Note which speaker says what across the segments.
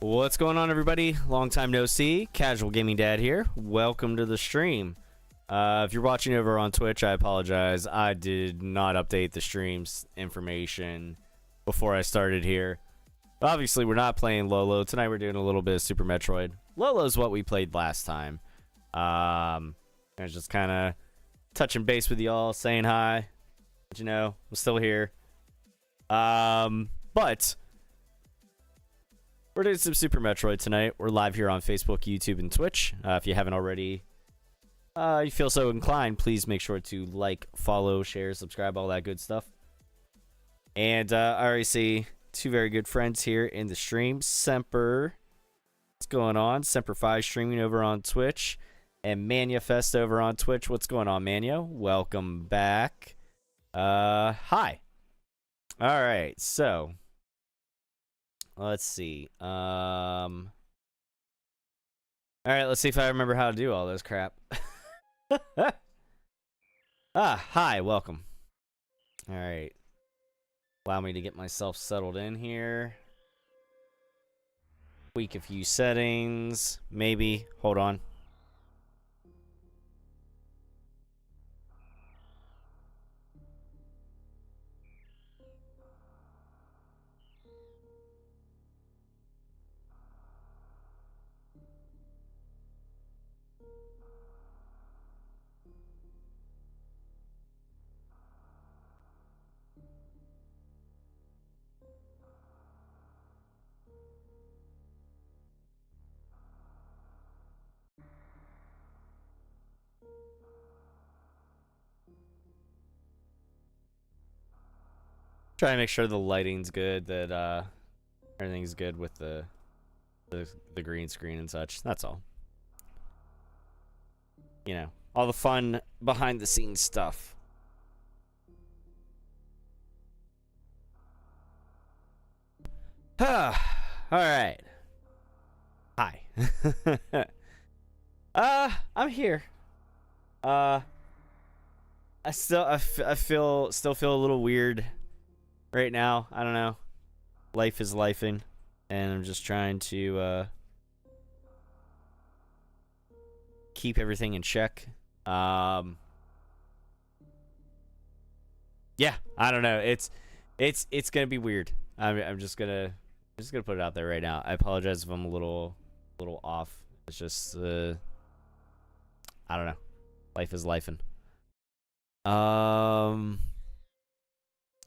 Speaker 1: What's going on, everybody? Long time no see. Casual Gaming Dad here. Welcome to the stream. If you're watching over on Twitch, I apologize. I did not update the stream's information before I started here. Obviously, we're not playing Lolo. Tonight we're doing a little bit of Super Metroid. Lolo's what we played last time. I was just kind of touching base with y'all, saying hi. But, you know, I'm still here. But we're doing some Super Metroid tonight. We're live here on Facebook, YouTube, and Twitch. If you haven't already, you feel so inclined, please make sure to like, follow, share, subscribe, all that good stuff. And I already see two very good friends here in the stream. Semper, what's going on? Semper5 streaming over on Twitch. And Manufest over on Twitch. What's going on, Manu? Welcome back. Hi. All right, so let's see. All right, let's see if I remember how to do all this crap. Hi, welcome. All right. Allow me to get myself settled in here. Tweak a few settings, maybe. Hold on. Try to make sure the lighting's good, that everything's good with the green screen and such. That's all. You know, all the fun behind the scenes stuff. All right. Hi. I'm here. I still feel a little weird right now. I don't know. Life is lifing, and I'm just trying to keep everything in check. Yeah, I don't know. It's gonna be weird. I'm just gonna put it out there right now. I apologize if I'm a little off. It's just I don't know. Life is lifing.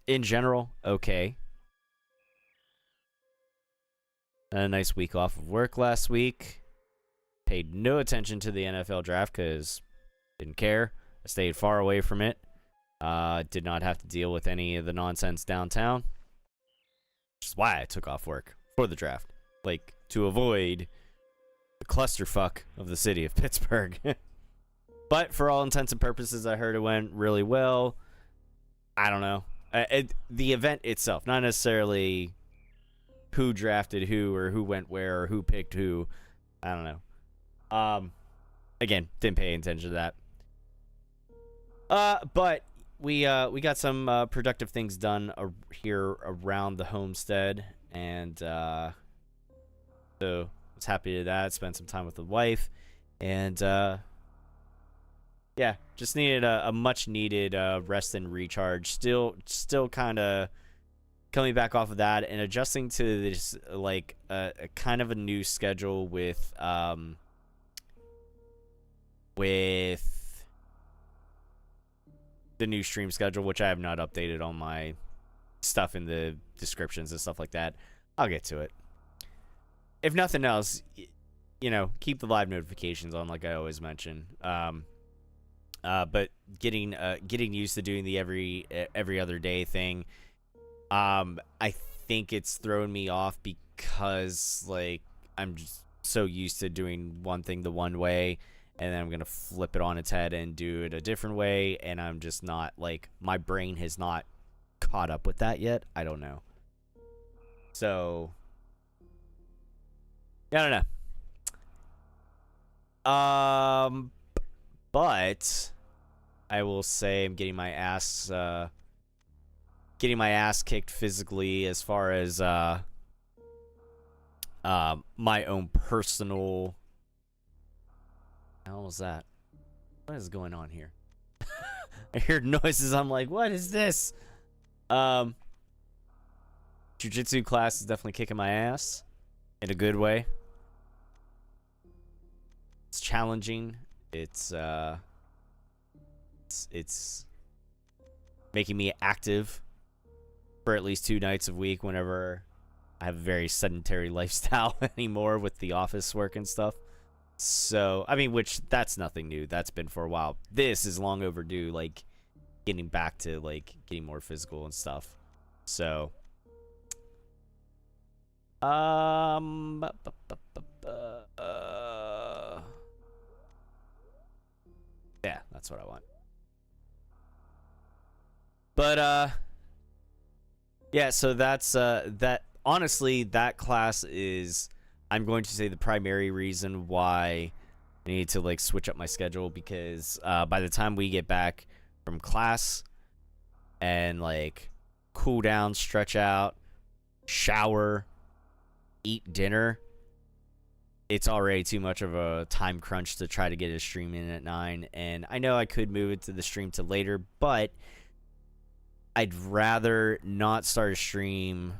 Speaker 1: In general, okay. A nice week off of work last week. Paid no attention to the NFL draft because didn't care. I stayed far away from it. Did not have to deal with any of the nonsense downtown. Which is why I took off work for the draft. Like, to avoid the clusterfuck of the city of Pittsburgh. But for all intents and purposes, I heard it went really well. I don't know. The event itself, not necessarily who drafted who or who went where or who picked who. I don't know. Again, didn't pay attention to that. But we got some productive things done here around the homestead, and so I was happy to do that. Spent some time with the wife, and yeah, just needed a much needed rest and recharge. Still kind of coming back off of that and adjusting to this, like a kind of a new schedule with the new stream schedule, which I have not updated on my stuff in the descriptions and stuff like that. I'll get to it. If nothing else, you know, keep the live notifications on, like I always mention. But getting used to doing the every other day thing, I think it's thrown me off because, like, I'm just so used to doing one thing the one way, and then I'm gonna flip it on its head and do it a different way, and I'm just not, like, my brain has not caught up with that yet. I don't know. So I don't know. But I will say I'm getting my ass kicked physically as far as my own personal. How was that? What is going on here? I hear noises. I'm like, what is this? Jiu-jitsu class is definitely kicking my ass in a good way. It's challenging. It's making me active for at least 2 nights a week whenever I have a very sedentary lifestyle anymore with the office work and stuff. So, I mean, which that's nothing new. That's been for a while. This is long overdue, like getting back to like getting more physical and stuff. So, yeah, that's what I want. But yeah, so that's that. Honestly, that class is, I'm going to say, the primary reason why I need to like switch up my schedule, because by the time we get back from class and like cool down, stretch out, shower, eat dinner, it's already too much of a time crunch to try to get a stream in at 9. And I know I could move it to the stream to later, but I'd rather not start a stream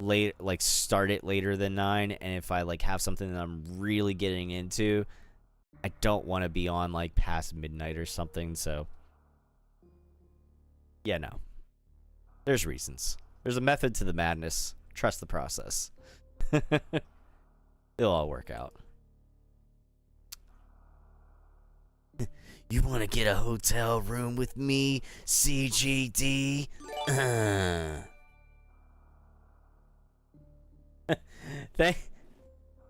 Speaker 1: late, like start it later than 9. And if I like have something that I'm really getting into, I don't want to be on like past midnight or something. So yeah, no, there's reasons. There's a method to the madness. Trust the process. It'll all work out. You want to get a hotel room with me, CGD?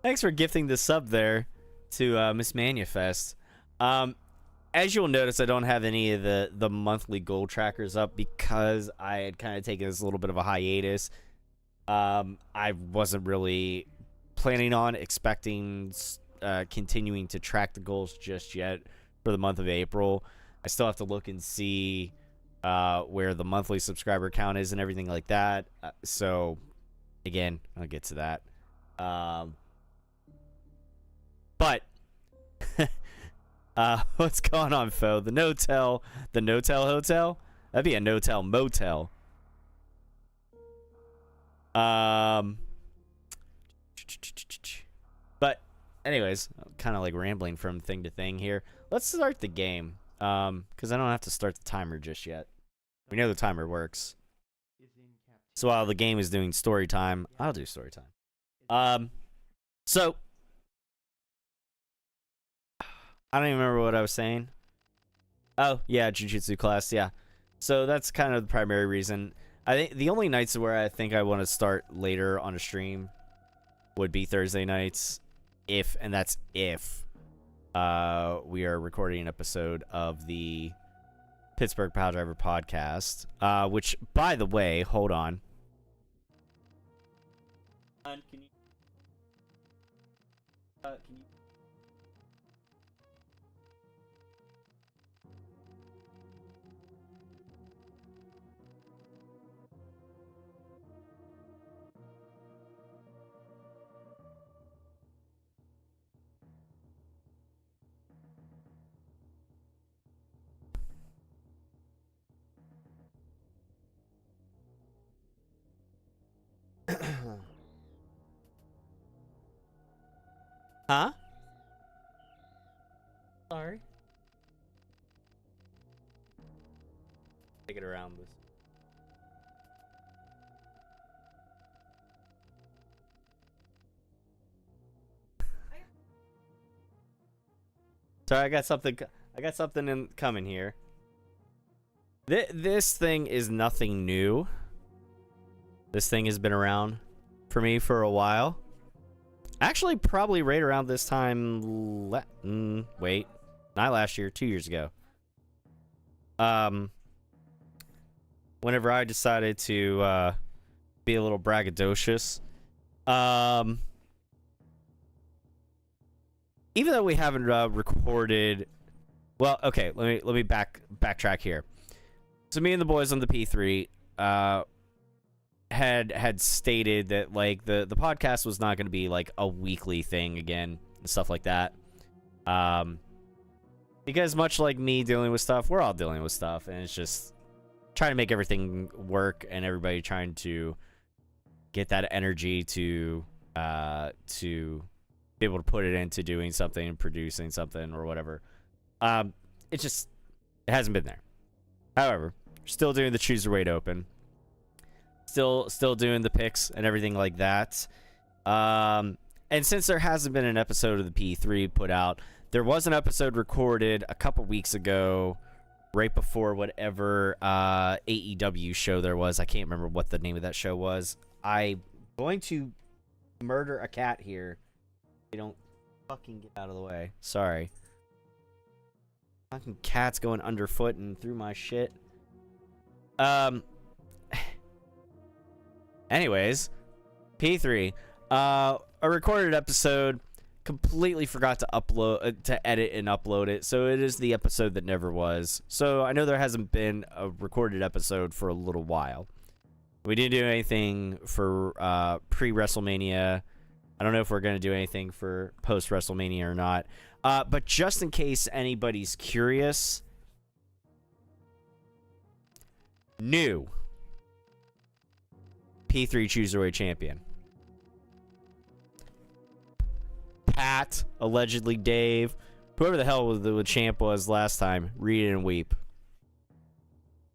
Speaker 1: Thanks for gifting the sub there to Miss Manifest. As you'll notice, I don't have any of the monthly goal trackers up because I had kind of taken this a little bit of a hiatus. I wasn't really planning on continuing to track the goals just yet for the month of April. I still have to look and see where the monthly subscriber count is and everything like that. So again, I'll get to that. But what's going on, Fo? The no-tell hotel? That'd be a no-tell motel. But anyways, kind of like rambling from thing to thing here. Let's start the game, because I don't have to start the timer just yet. We know the timer works. So while the game is doing story time, I'll do story time. So I don't even remember what I was saying. Oh yeah, jiu-jitsu class. Yeah. So that's kind of the primary reason. I think the only nights where I think I want to start later on a stream would be Thursday nights, if we are recording an episode of the Pittsburgh Pile Driver podcast, which, by the way, hold on. Can you Huh? Sorry. Take it around this. Sorry, I got something coming here. This thing is nothing new. This thing has been around for me for a while. Actually, probably right around this time. Wait, not last year, 2 years ago. Whenever I decided to be a little braggadocious. Even though we haven't recorded, well, okay, let me backtrack here. So me and the boys on the P3 had stated that like the podcast was not going to be like a weekly thing again and stuff like that. Because much like me dealing with stuff, we're all dealing with stuff, and it's just trying to make everything work and everybody trying to get that energy to be able to put it into doing something and producing something or whatever. It hasn't been there. However, still doing the Cruiserweight Open. Still doing the picks and everything like that. And since there hasn't been an episode of the P3 put out, there was an episode recorded a couple weeks ago, right before whatever AEW show there was. I can't remember what the name of that show was. I'm going to murder a cat here. They don't fucking get out of the way. Sorry. Fucking cat's going underfoot and through my shit. Anyways, P3. A recorded episode. Completely forgot to upload, to edit and upload it. So it is the episode that never was. So I know there hasn't been a recorded episode for a little while. We didn't do anything for pre-WrestleMania. I don't know if we're going to do anything for post-WrestleMania or not. But just in case anybody's curious, new P3 Cruiserweight Champion. Pat, allegedly Dave, whoever the hell the champ was last time, read it and weep.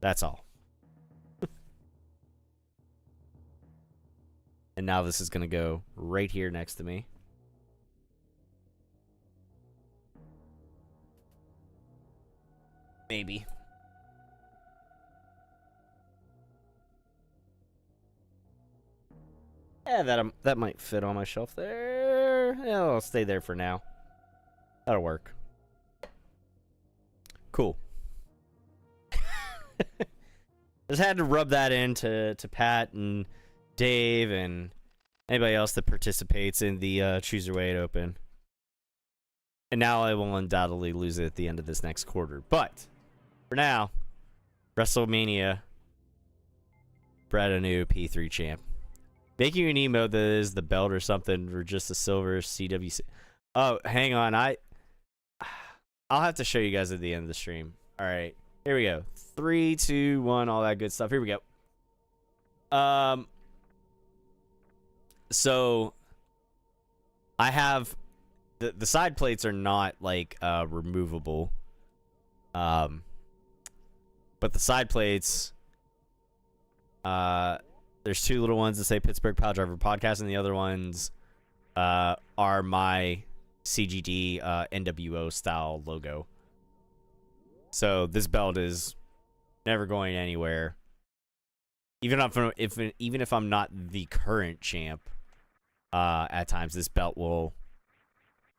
Speaker 1: That's all. And now this is going to go right here next to me. Maybe. Yeah, that might fit on my shelf there. Yeah, I'll stay there for now. That'll work. Cool. Just had to rub that into Pat and Dave and anybody else that participates in the Cruiserweight Open. And now I will undoubtedly lose it at the end of this next quarter. But for now, WrestleMania, bred a new P3 champ. Make you an emote that is the belt or something, or just a silver CWC. Oh, hang on. I'll have to show you guys at the end of the stream. All right, here we go. 3, 2, 1, all that good stuff. Here we go. So I have the side plates are not like removable. But the side plates, there's two little ones that say Pittsburgh Pile Driver Podcast, and the other ones are my CGD NWO style logo. So this belt is never going anywhere. Even if I'm not the current champ, at times this belt will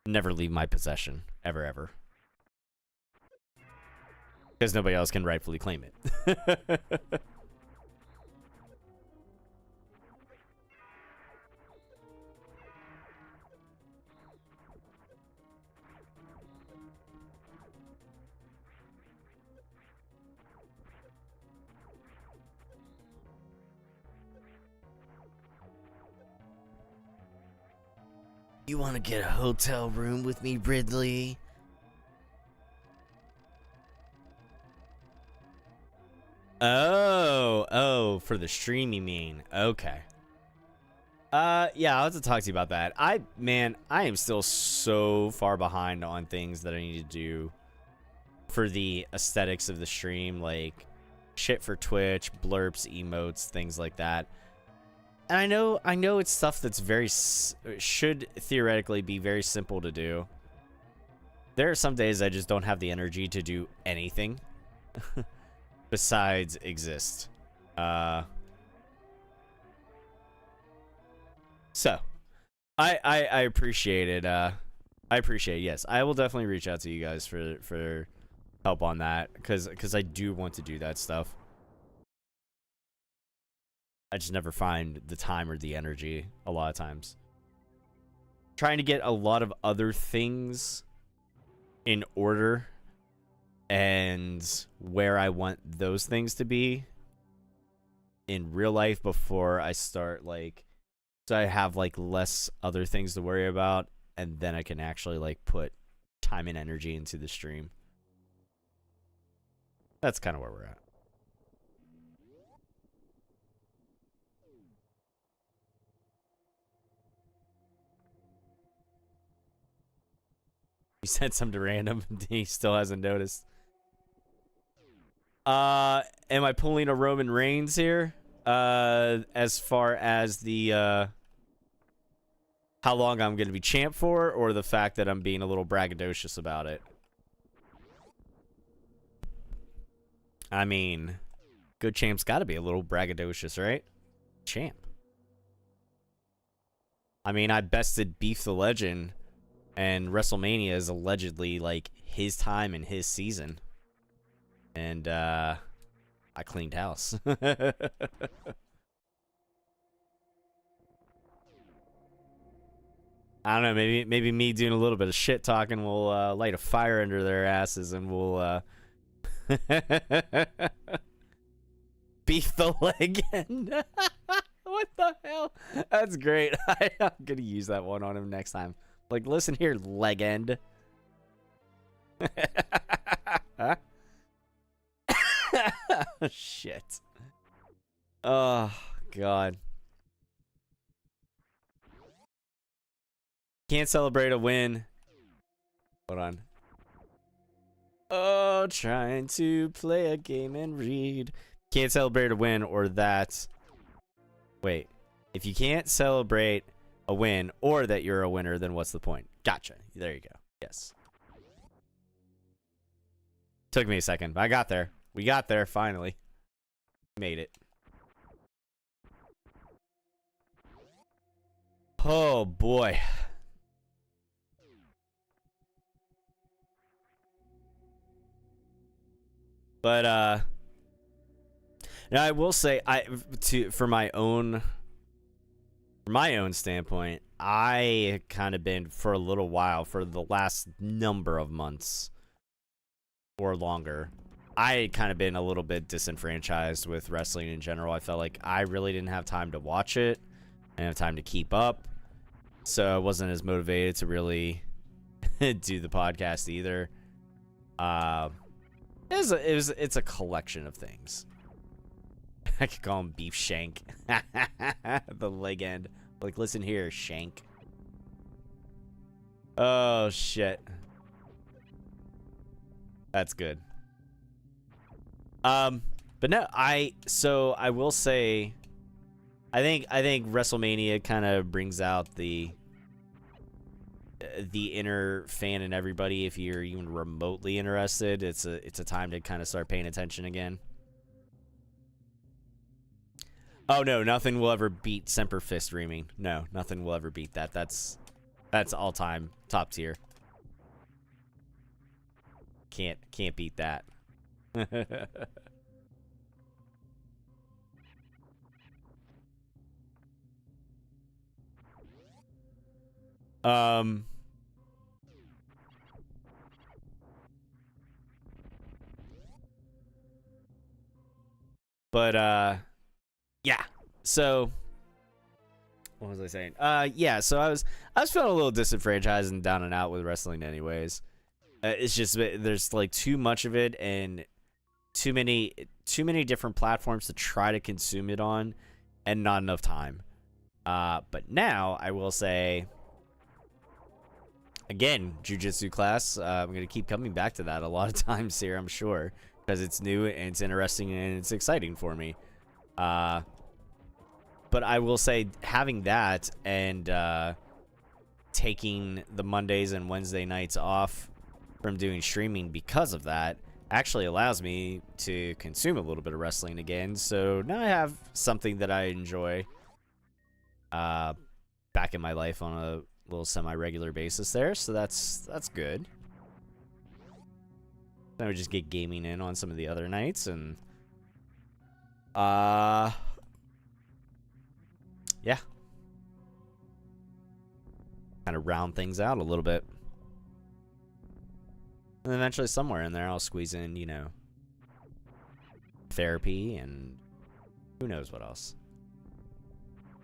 Speaker 1: never leave my possession, ever. Because nobody else can rightfully claim it. You want to get a hotel room with me, Ridley? Oh, for the stream you mean. Okay. Yeah, I'll have to talk to you about that. I am still so far behind on things that I need to do for the aesthetics of the stream, like shit for Twitch, blurps, emotes, things like that. And I know it's stuff that's should theoretically be very simple to do. There are some days I just don't have the energy to do anything besides exist. So I appreciate it. I appreciate it. Yes, I will definitely reach out to you guys for help on that, because I do want to do that stuff. I just never find the time or the energy a lot of times. Trying to get a lot of other things in order and where I want those things to be in real life before I start, like, so I have like less other things to worry about, and then I can actually like put time and energy into the stream. That's kind of where we're at. You said something random. He still hasn't noticed. Am I pulling a Roman Reigns here? As far as the how long I'm gonna be champ for, or the fact that I'm being a little braggadocious about it? I mean, good champ's got to be a little braggadocious, right? Champ. I mean, I bested Beef the Legend, and WrestleMania is allegedly like his time and his season. And I cleaned house. I don't know, maybe me doing a little bit of shit talking will light a fire under their asses, and we'll Beef the Legend. What the hell? That's great. I'm gonna use that one on him next time. Like, listen here, Legend. Shit. Oh, God. Can't celebrate a win. Hold on. Oh, trying to play a game and read. Can't celebrate a win, or that. Wait. If you can't celebrate a win or that you're a winner, then what's the point? Gotcha. There you go. Yes. Took me a second, but I got there. We got there, finally. Made it. Oh, boy. But, now I will say, for my own standpoint, I kind of been, for a little while, for the last number of months or longer, I kind of been a little bit disenfranchised with wrestling in general. I felt like I really didn't have time to watch it. I didn't have time to keep up. So I wasn't as motivated to really do the podcast either. It's a collection of things. I could call him Beef Shank. The leg end. Like, listen here, Shank. Oh, shit. That's good. But no, I will say, I think WrestleMania kind of brings out the inner fan in everybody. If you're even remotely interested, it's a time to kind of start paying attention again. Oh no, nothing will ever beat Semper Fist reaming. No, nothing will ever beat that. That's all time top tier. Can't beat that. But yeah. So what was I saying? Yeah, so I was feeling a little disenfranchised and down and out with wrestling anyways. It's just there's like too much of it and too many different platforms to try to consume it on, and not enough time. But now I will say, again, jiu-jitsu class. I'm gonna keep coming back to that a lot of times here, I'm sure, because it's new and it's interesting and it's exciting for me. But I will say, having that and taking the Mondays and Wednesday nights off from doing streaming because of that actually allows me to consume a little bit of wrestling again. So now I have something that I enjoy back in my life on a little semi-regular basis there. So that's good. Then we just get gaming in on some of the other nights, and yeah, kind of round things out a little bit. And eventually somewhere in there I'll squeeze in, you know, therapy and Who knows what else?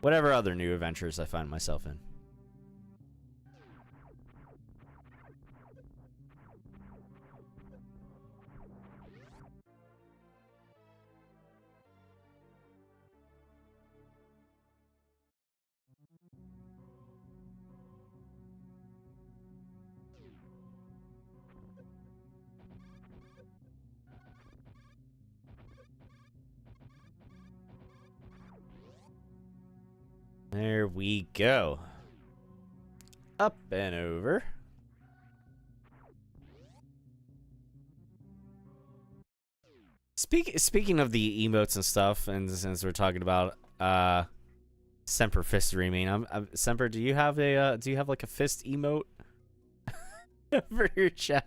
Speaker 1: Whatever other new adventures I find myself in. There we go. Up and over. Speaking of the emotes and stuff, and since we're talking about Semper Fist reaming, Semper, do you have like a fist emote for your chat?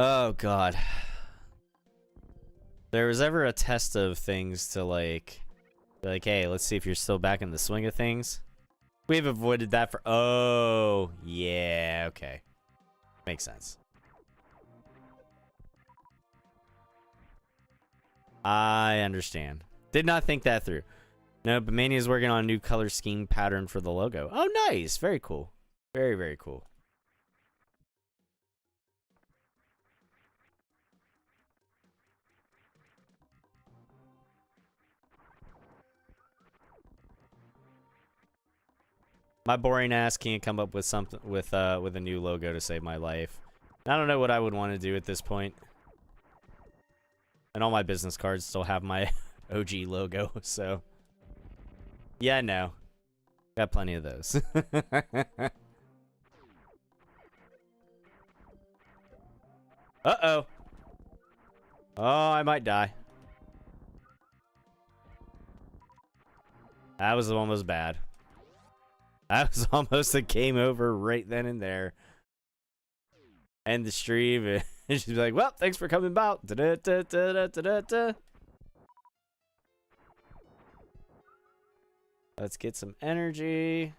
Speaker 1: Oh god. There was ever a test of things to like, hey, let's see if you're still back in the swing of things. We've avoided that for, oh, yeah, okay. Makes sense. I understand. Did not think that through. No, but Mania's working on a new color scheme pattern for the logo. Oh, nice. Very cool. Very, very cool. My boring ass can't come up with something with a new logo to save my life. I don't know what I would want to do at this point. And all my business cards still have my OG logo, so yeah, no. Got plenty of those. Uh-oh. Oh, I might die. That was almost bad. That was almost a game over right then and there. End the stream, and she'd be like, well, thanks for coming about. Da-da-da-da-da-da-da. Let's get some energy.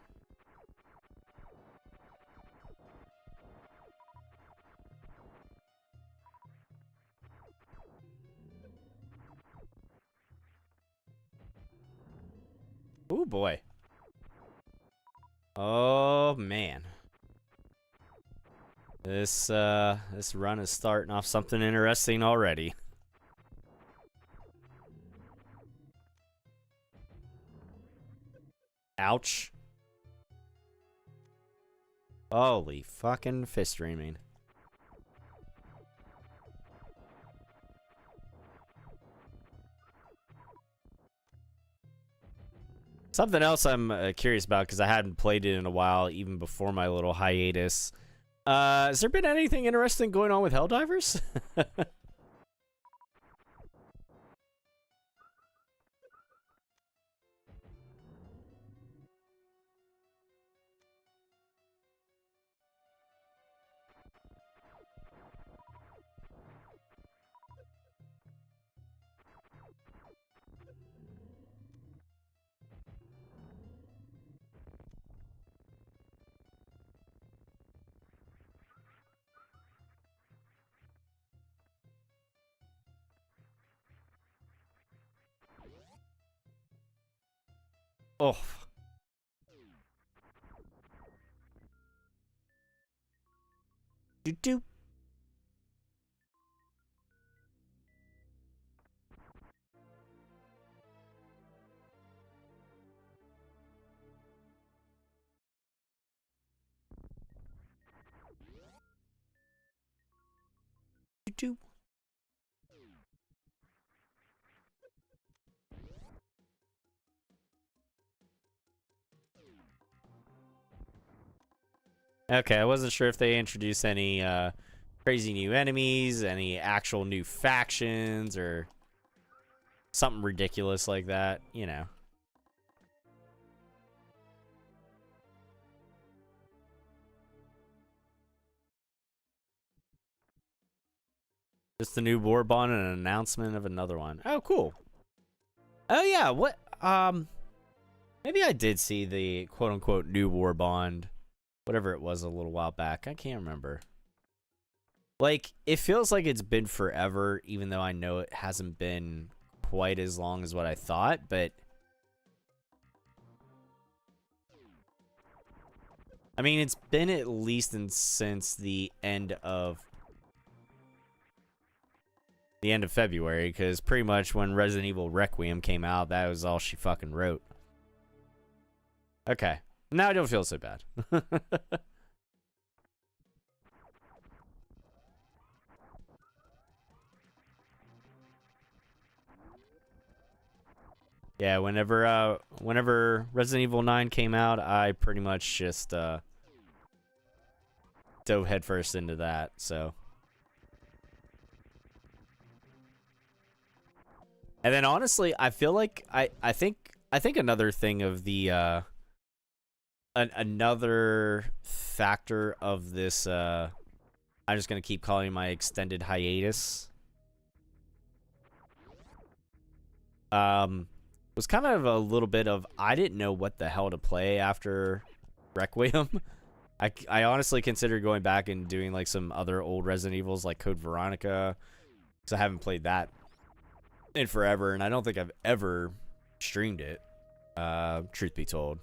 Speaker 1: Oh boy. Oh man. This run is starting off something interesting already. Ouch. Holy fucking fist streaming. Something else I'm curious about, because I hadn't played it in a while, even before my little hiatus. Has there been anything interesting going on with Helldivers? Oh. Do-do. Do-do. Okay, I wasn't sure if they introduced any crazy new enemies, any actual new factions, or something ridiculous like that, you know. Just the new war bond and an announcement of another one. Oh, cool. Oh yeah, what? Maybe I did see the quote unquote new war bond, whatever it was, a little while back. I can't remember. Like, it feels like it's been forever, even though I know it hasn't been quite as long as what I thought, but I mean, it's been at least since the end of February, because pretty much when Resident Evil Requiem came out, that was all she fucking wrote. Okay. Now I don't feel so bad. Yeah, whenever Resident Evil 9 came out, I pretty much just dove headfirst into that, so. And then honestly, I feel like I think another thing of the another factor of this I'm just going to keep calling my extended hiatus was kind of a little bit of I didn't know what the hell to play after Requiem. I honestly considered going back and doing like some other old Resident Evils like Code Veronica, because I haven't played that in forever, and I don't think I've ever streamed it, truth be told.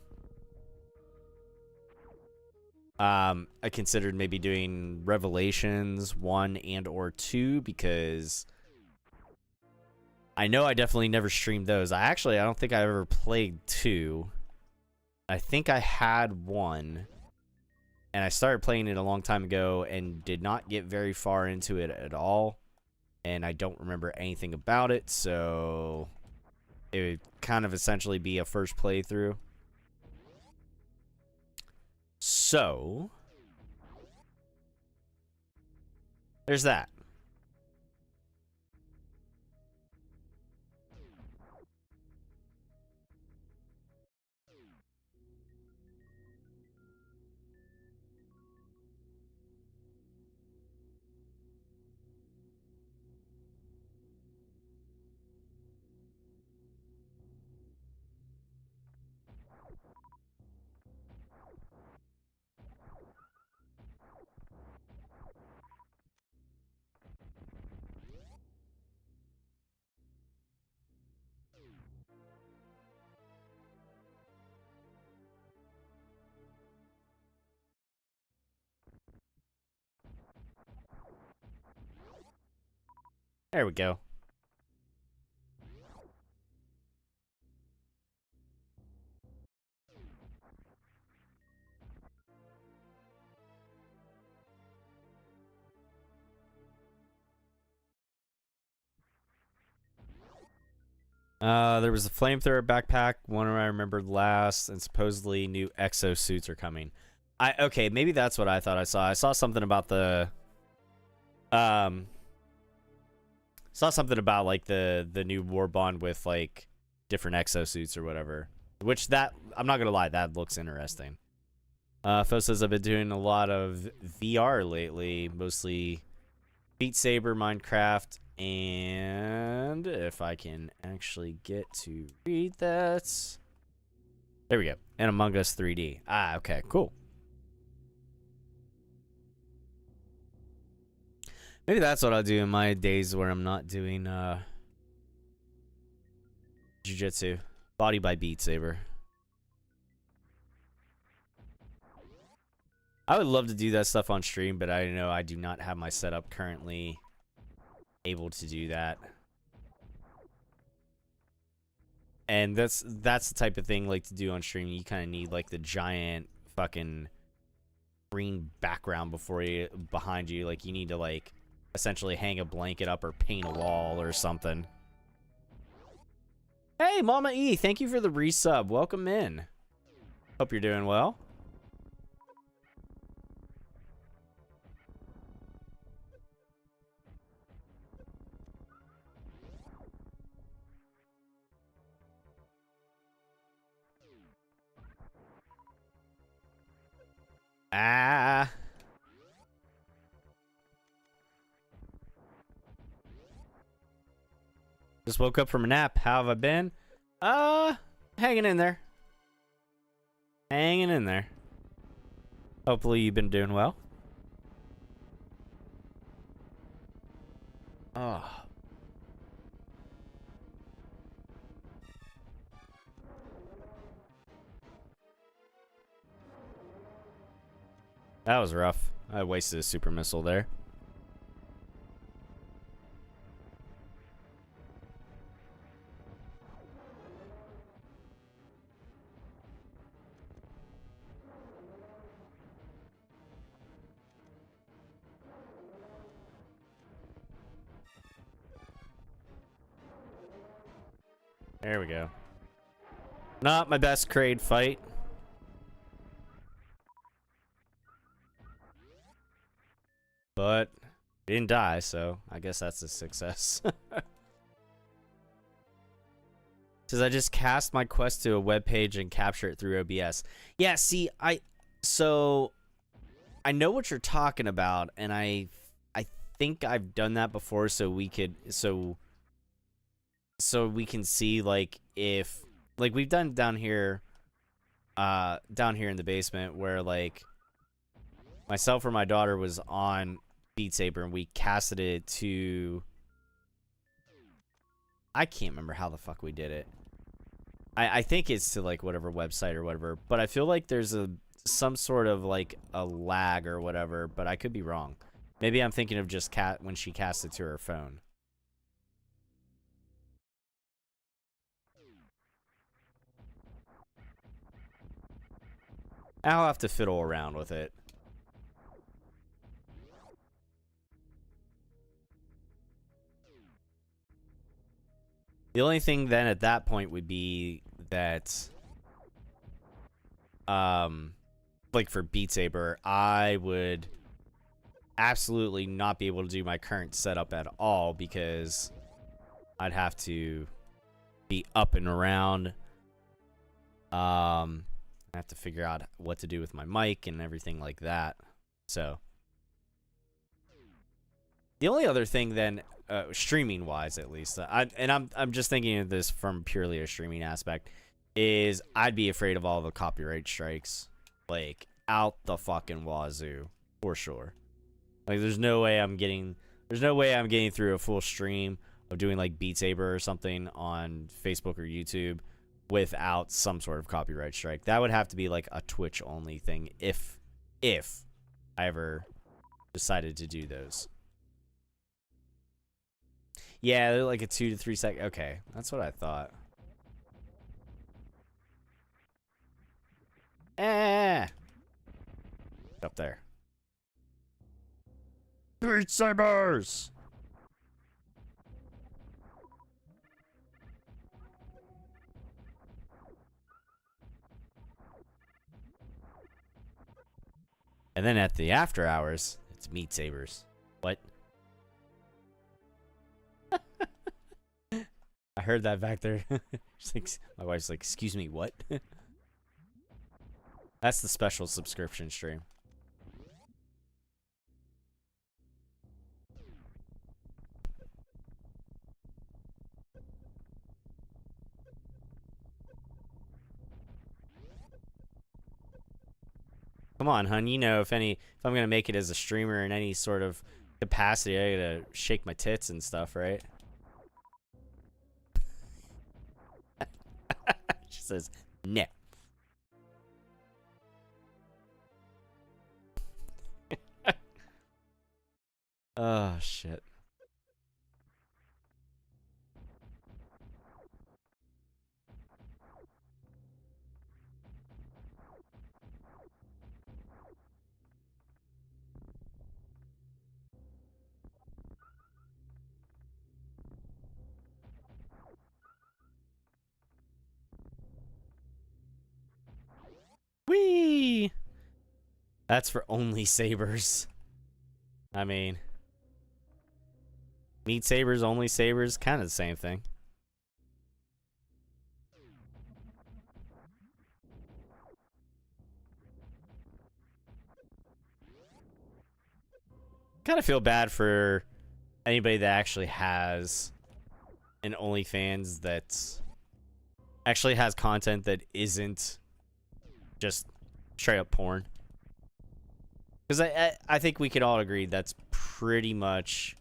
Speaker 1: I considered maybe doing Revelations 1 and or 2, because I know I definitely never streamed those. I don't think I ever played 2. I think I had 1, and I started playing it a long time ago and did not get very far into it at all, and I don't remember anything about it, so it would kind of essentially be a first playthrough. So there's that. There we go. There was a flamethrower backpack, one I remembered last, and supposedly new exosuits are coming. Okay, maybe that's what I thought I saw. I saw something about the saw something about like the new war bond with like different exosuits or whatever. Which that I'm not gonna lie, that looks interesting. Fo says I've been doing a lot of VR lately, mostly Beat Saber, Minecraft, and if I can actually get to read that. There we go. And Among Us 3D. Ah, okay, cool. Maybe that's what I'll do in my days where I'm not doing jiu-jitsu. Body by Beat Saber. I would love to do that stuff on stream, but I know I do not have my setup currently able to do that. And that's the type of thing like to do on stream. You kind of need like the giant fucking green background behind you. Like you need to like essentially hang a blanket up or paint a wall or something. Hey, Mama E, thank you for the resub. Welcome in. Hope you're doing well. Ah. Just woke up from a nap. How have I been? Hanging in there. Hanging in there. Hopefully you've been doing well. Oh. That was rough. I wasted a super missile there. There we go. Not my best Kraid fight. But didn't die, so I guess that's a success. Says I just cast my quest to a web page and capture it through OBS. Yeah, see, I know what you're talking about, and I think I've done that before, so we could so we can see, like, if, like, we've done down here in the basement where, like, myself or my daughter was on Beat Saber and we casted it to, I can't remember how the fuck we did it. I think it's to, like, whatever website or whatever, but I feel like there's some sort of, like, a lag or whatever, but I could be wrong. Maybe I'm thinking of just when she cast it to her phone. I'll have to fiddle around with it. The only thing then at that point would be that, like for Beat Saber, I would absolutely not be able to do my current setup at all because I'd have to be up and around. I have to figure out what to do with my mic and everything like that. So the only other thing then, streaming wise at least, I'm just thinking of this from purely a streaming aspect, is I'd be afraid of all the copyright strikes, like out the fucking wazoo for sure. Like there's no way I'm getting through a full stream of doing like Beat Saber or something on Facebook or YouTube without some sort of copyright strike. That would have to be like a Twitch only thing if I ever decided to do those. Yeah, they're like a 2 to 3 second. Okay, that's what I thought. Up there. Beat Sabers! And then at the after hours, it's Meat Sabers. What? I heard that back there. Like, my wife's like, excuse me, what? That's the special subscription stream. Come on, hun. You know, if I'm gonna make it as a streamer in any sort of capacity, I gotta shake my tits and stuff, right? She says, no. Oh, shit. Whee! That's for only sabers. I mean, Meat Sabers, only sabers, kind of the same thing. Kind of feel bad for anybody that actually has an OnlyFans that actually has content that isn't just straight up porn. Because I think we could all agree that's pretty much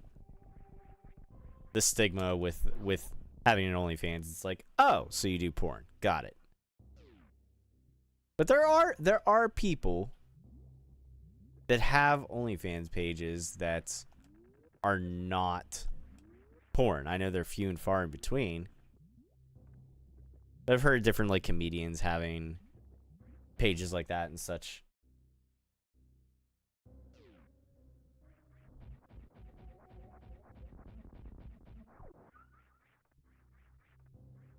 Speaker 1: the stigma with having an OnlyFans. It's like, oh, so you do porn. Got it. But there are people that have OnlyFans pages that are not porn. I know they're few and far in between. I've heard different like comedians having pages like that and such.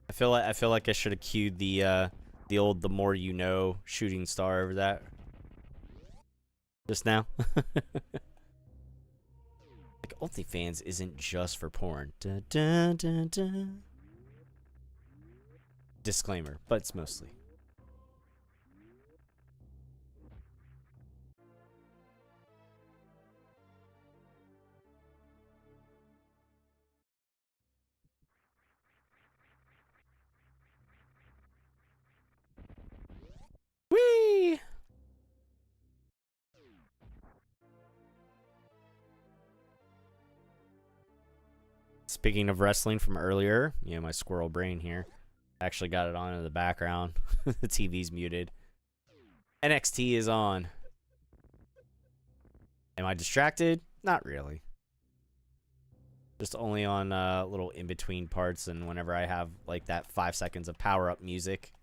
Speaker 1: I feel like I should have cued the old "the more you know" shooting star over that just now. Like OnlyFans isn't just for porn. Dun, dun, dun, dun. Disclaimer, but it's mostly. Whee! Speaking of wrestling from earlier, you know, my squirrel brain here. Actually got it on in the background. The TV's muted. NXT is on. Am I distracted? Not really. Just only on little in-between parts and whenever I have like that 5 seconds of power-up music.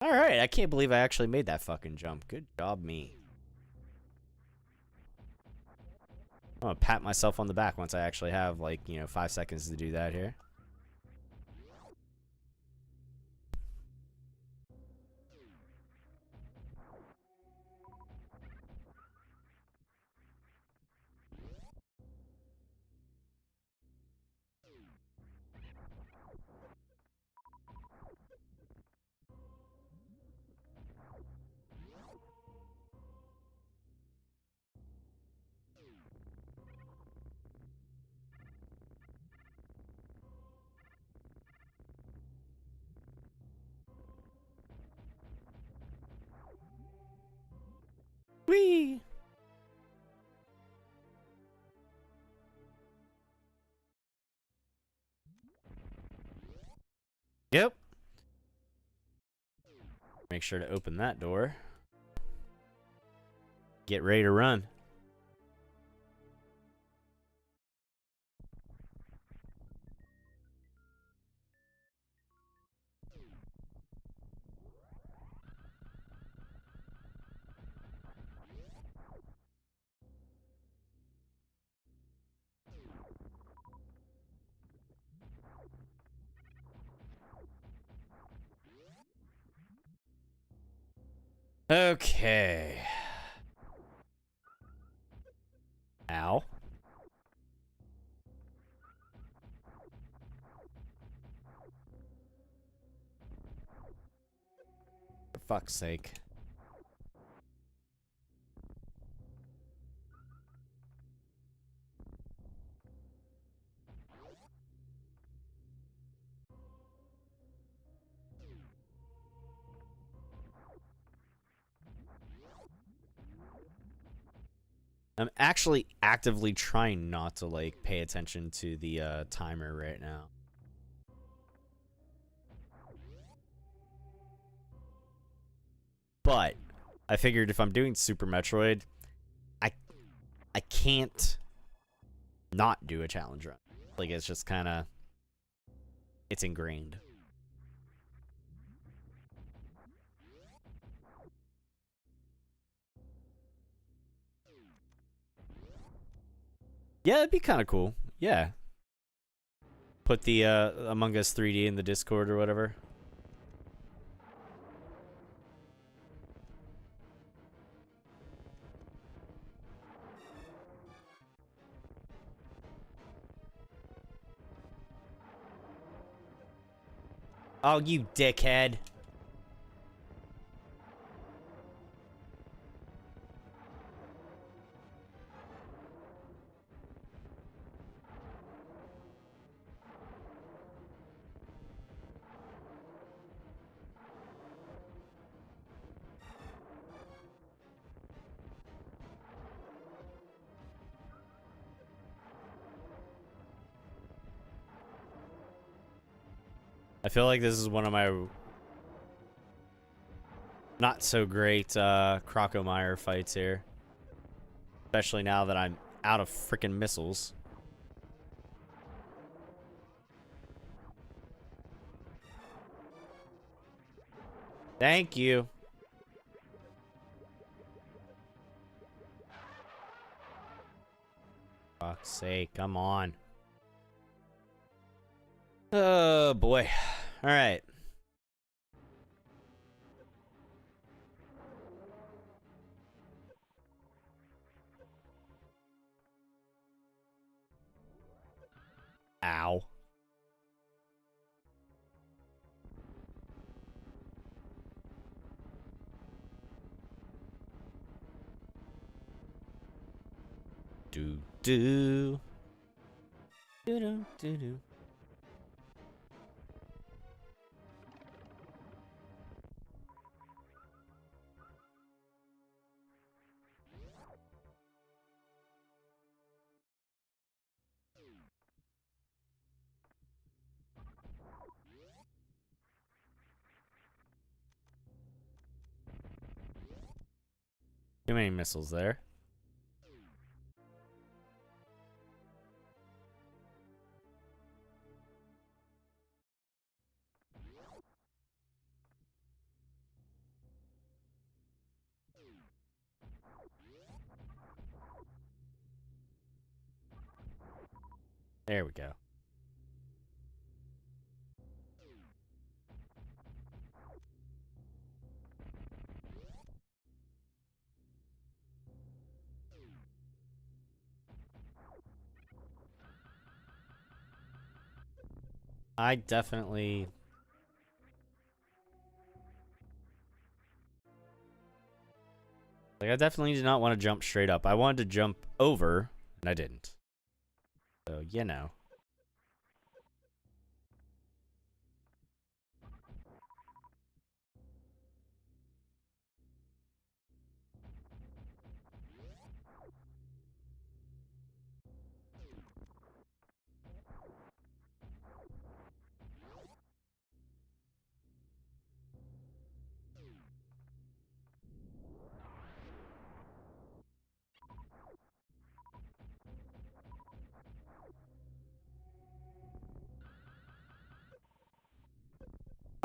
Speaker 1: Alright, I can't believe I actually made that fucking jump. Good job, me. I'm gonna pat myself on the back once I actually have like, you know, 5 seconds to do that here. Whee! Yep. Make sure to open that door. Get ready to run. Okay. Ow. For fuck's sake. I'm actually actively trying not to like pay attention to the timer right now. But I figured if I'm doing Super Metroid, I can't not do a challenge run. Like it's just kind of it's ingrained. Yeah, it'd be kind of cool. Yeah. Put the Among Us 3D in the Discord or whatever. Oh, you dickhead. I feel like this is one of my not so great Crocomire fights here. Especially now that I'm out of freaking missiles. Thank you. For fuck's sake, come on. Oh boy. Alright. Ow. Do do. Do do do do. Too many missiles there. There we go. I definitely... Like, I definitely did not want to jump straight up. I wanted to jump over, and I didn't. So, you know.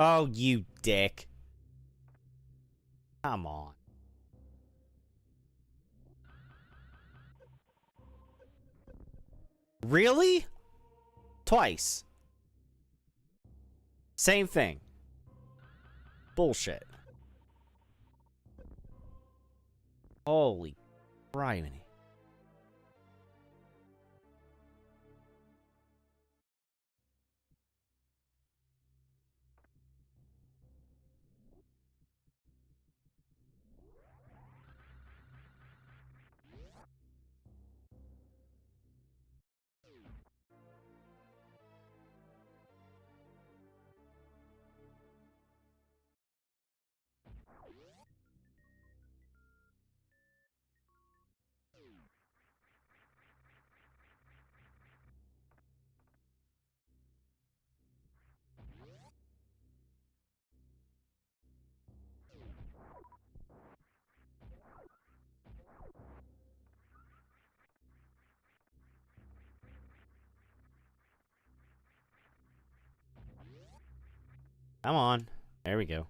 Speaker 1: Oh, you dick. Come on. Really? Twice. Same thing. Bullshit. Holy criminy. Come on. There we go.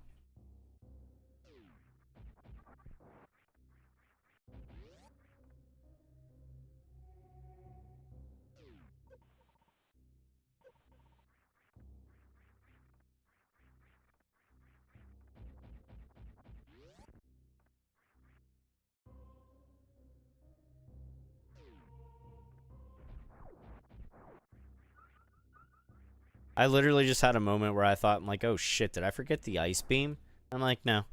Speaker 1: I literally just had a moment where I thought, I'm like, oh shit, did I forget the ice beam? I'm like, no.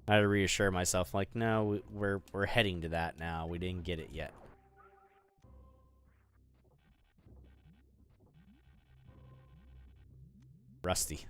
Speaker 1: I had to reassure myself, like, no, we're heading to that now. We didn't get it yet. Rusty.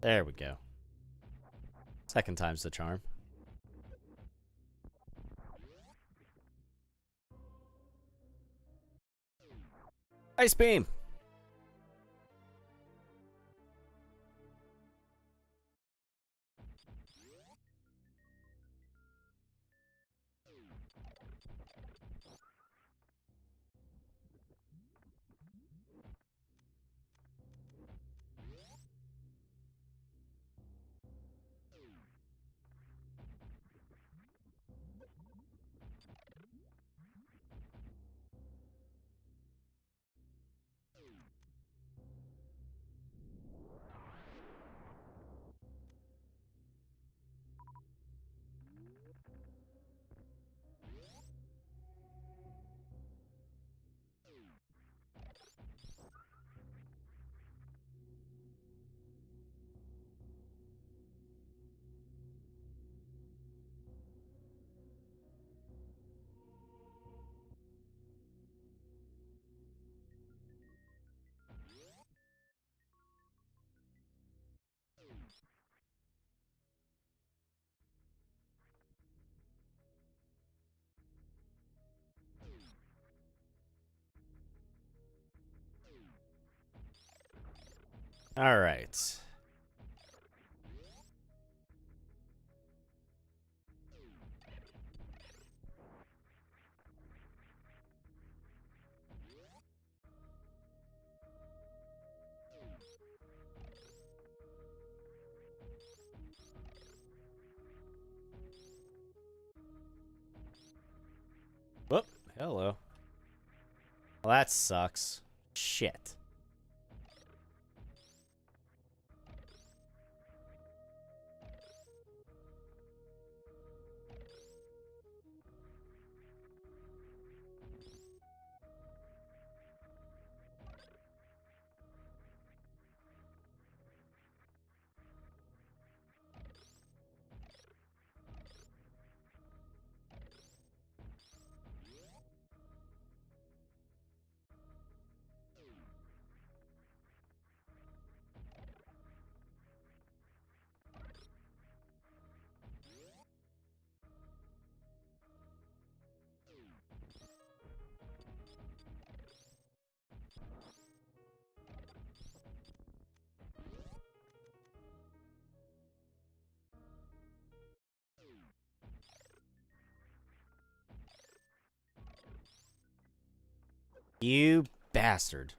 Speaker 1: There we go. Second time's the charm. Ice beam! All right. Whoop. Hello. Well, that sucks. Shit. You bastard.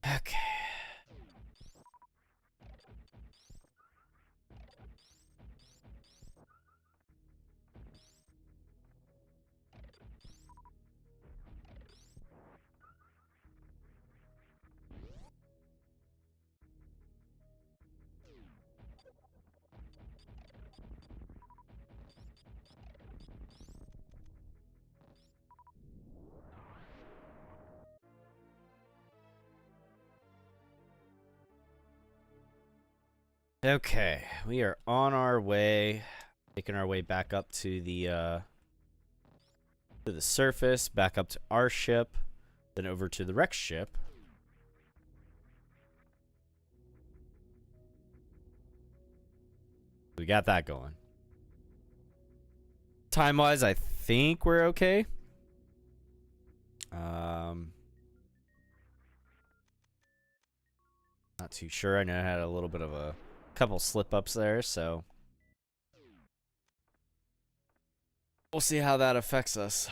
Speaker 1: Okay. Okay, we are on our way, making our way back up to the surface, back up to our ship, then over to the wreck ship. We got that going. Time-wise, I think we're okay. Not too sure. I know I had a little bit of a couple slip-ups there, so we'll see how that affects us.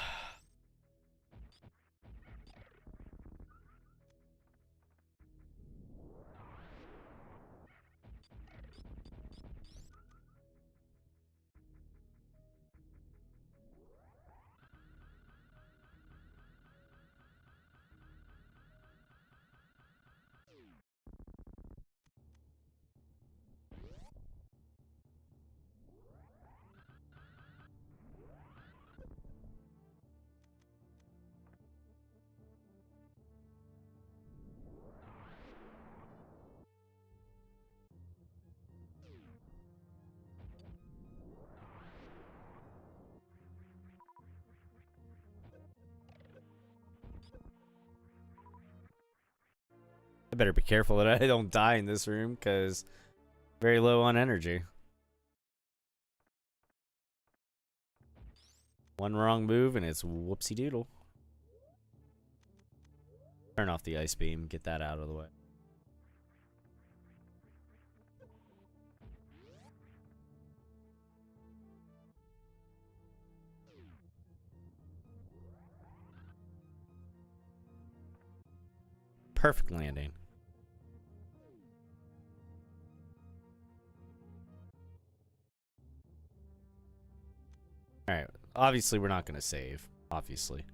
Speaker 1: better be careful that I don't die in this room, because very low on energy. One wrong move and it's whoopsie doodle. Turn off the ice beam, get that out of the way. Perfect landing. Alright, obviously we're not going to save. Obviously.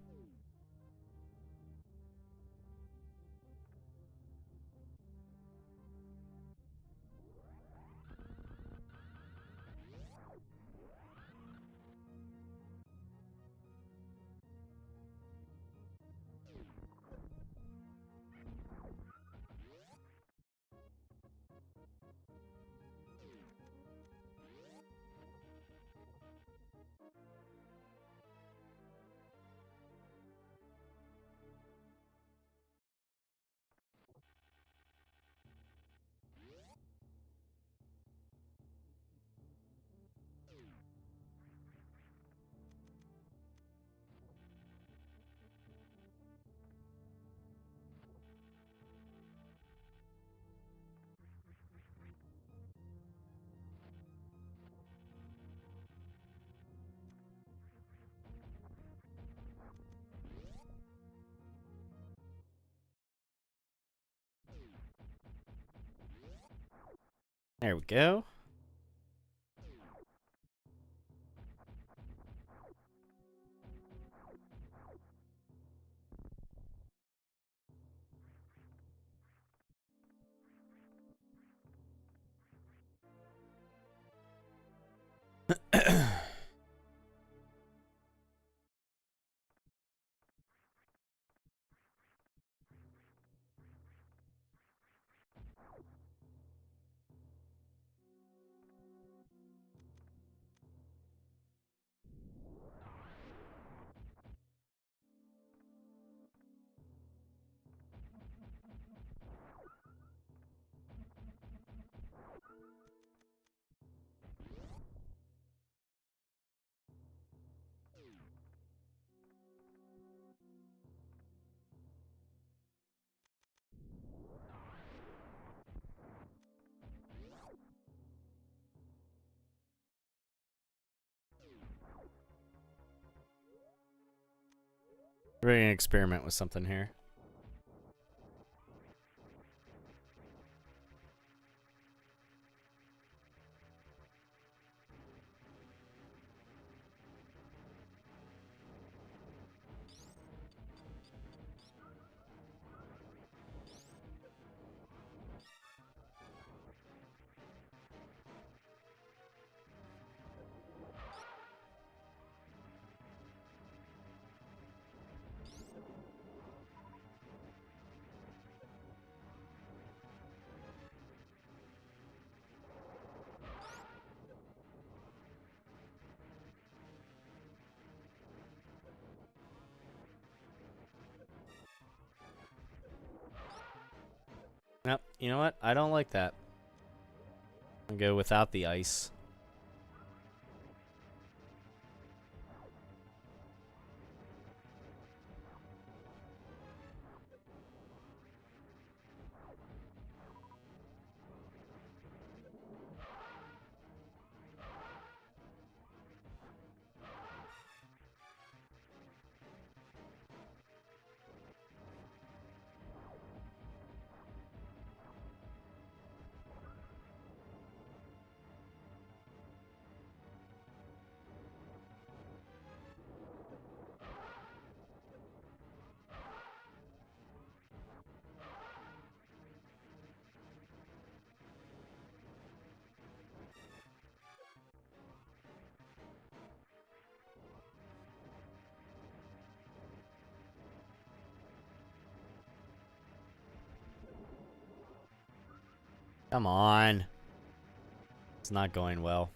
Speaker 1: There we go. We're gonna experiment with something here. Nope, you know what? I don't like that. I'll go without the ice. Come on. It's not going well.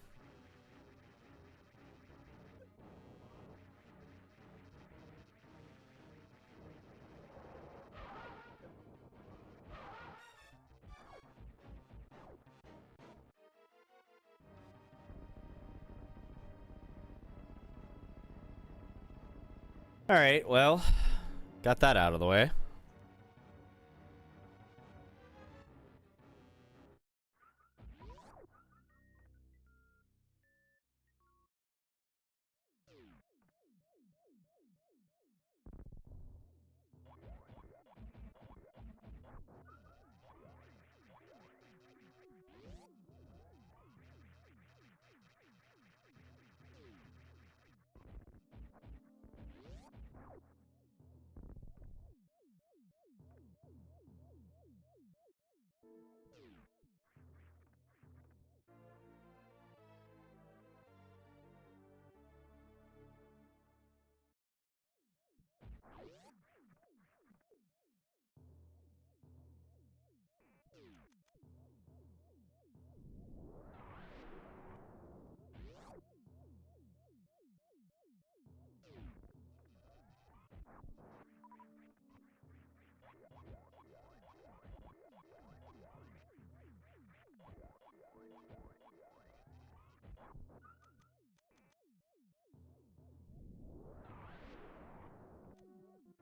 Speaker 1: Alright, well, got that out of the way.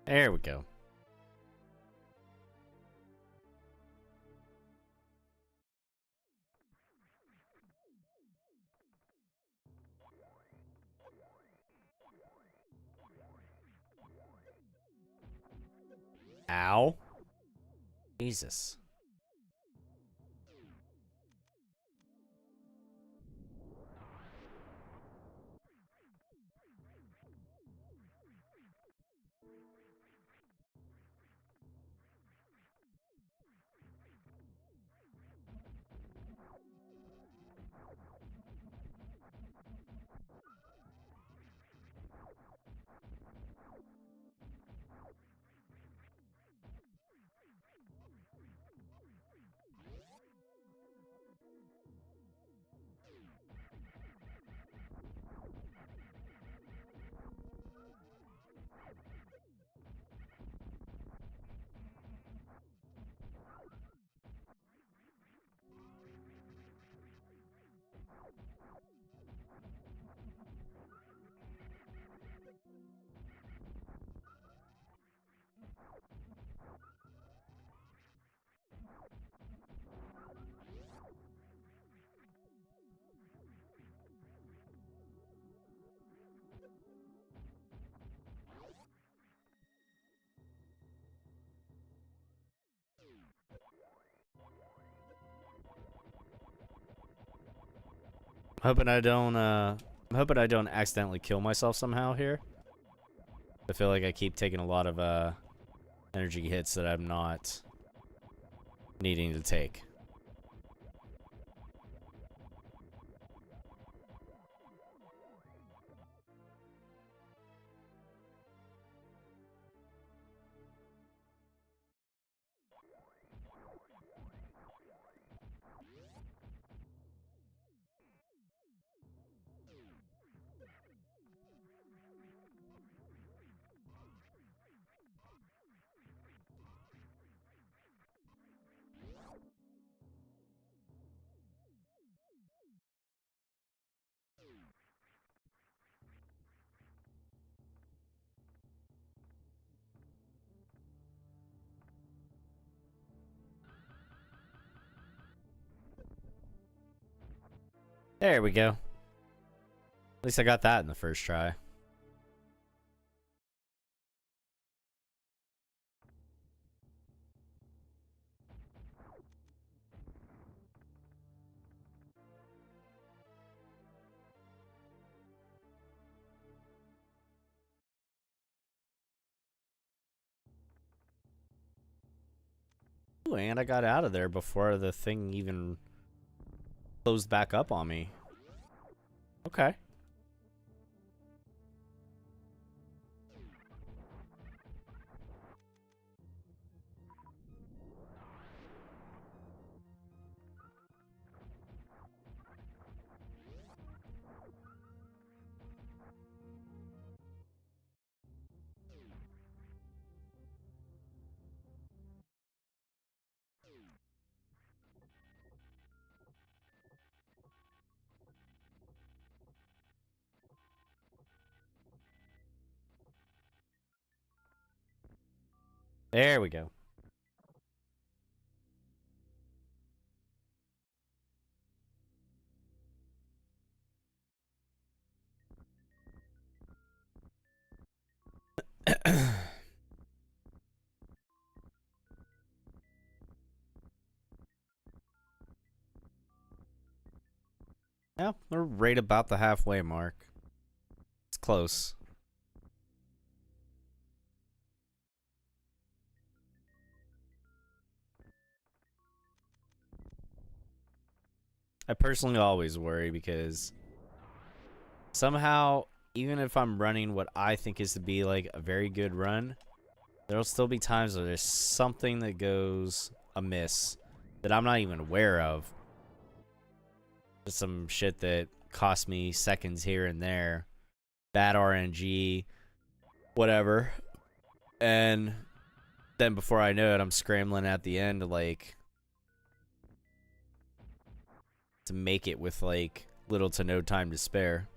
Speaker 1: There we go. Ow. Jesus. I'm hoping I don't accidentally kill myself somehow here. I feel like I keep taking a lot of energy hits that I'm not needing to take. There we go. At least I got that in the first try. Ooh, and I got out of there before the thing even closed back up on me. Okay. There we go. Yeah, we're right about the halfway mark. It's close. I personally always worry because somehow, even if I'm running what I think is to be like a very good run, there'll still be times where there's something that goes amiss that I'm not even aware of. Just some shit that cost me seconds here and there. Bad RNG, whatever. And then before I know it, I'm scrambling at the end to make it with like little to no time to spare.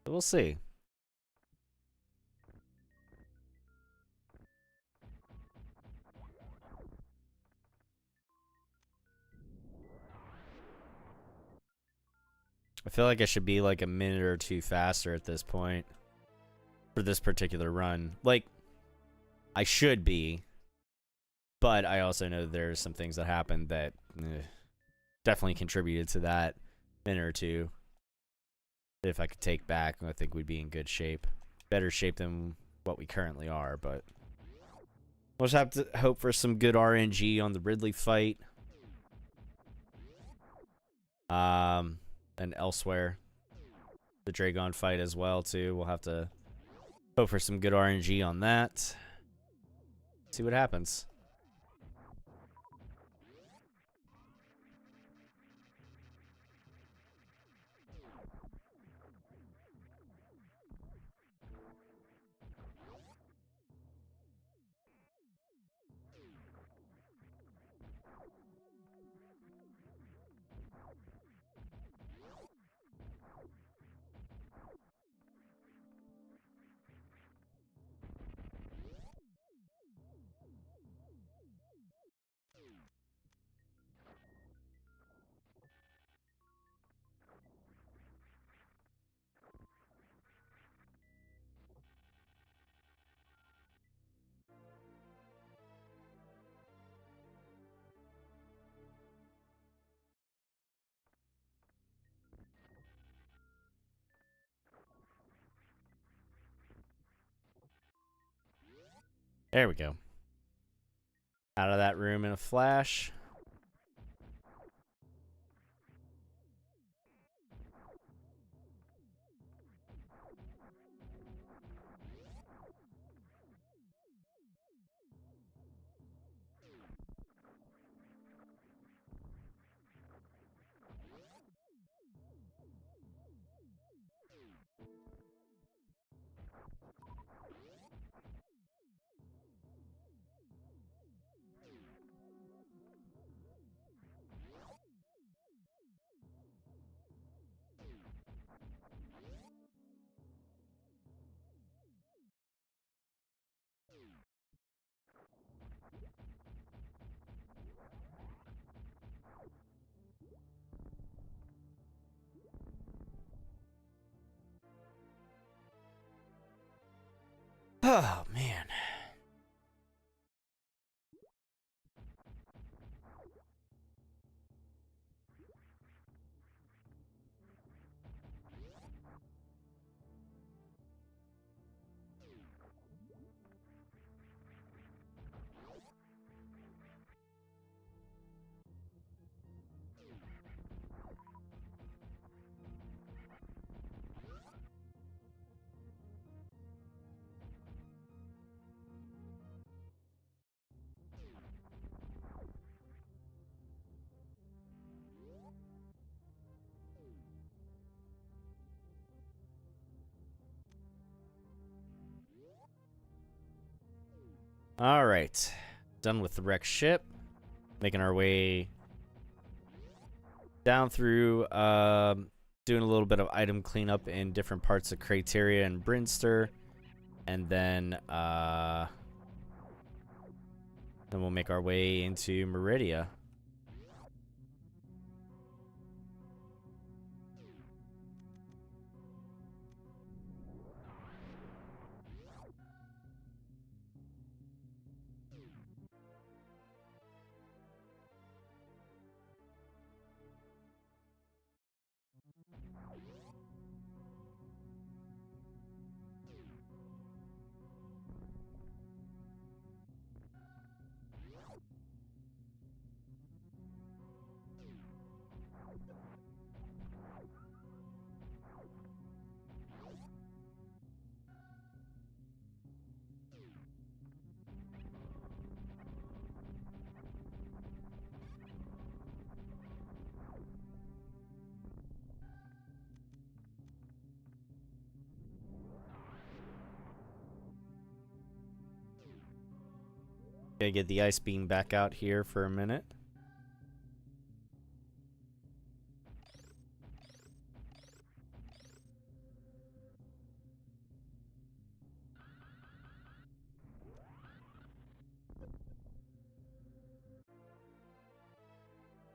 Speaker 1: But we'll see. I feel like I should be like a minute or two faster at this point for this particular run. Like, I should be, but I also know there's some things that happened that definitely contributed to that minute or two. If I could take back, I think we'd be in good shape. Better shape than what we currently are, but we'll just have to hope for some good RNG on the Ridley fight. And elsewhere. The Dragon fight as well, too. We'll have to hope for some good RNG on that. See what happens. There we go. Out of that room in a flash. Oh, man. All right. Done with the wrecked ship. Making our way down through, doing a little bit of item cleanup in different parts of Crateria and Brinster. And then we'll make our way into Meridia. Gonna get the ice beam back out here for a minute.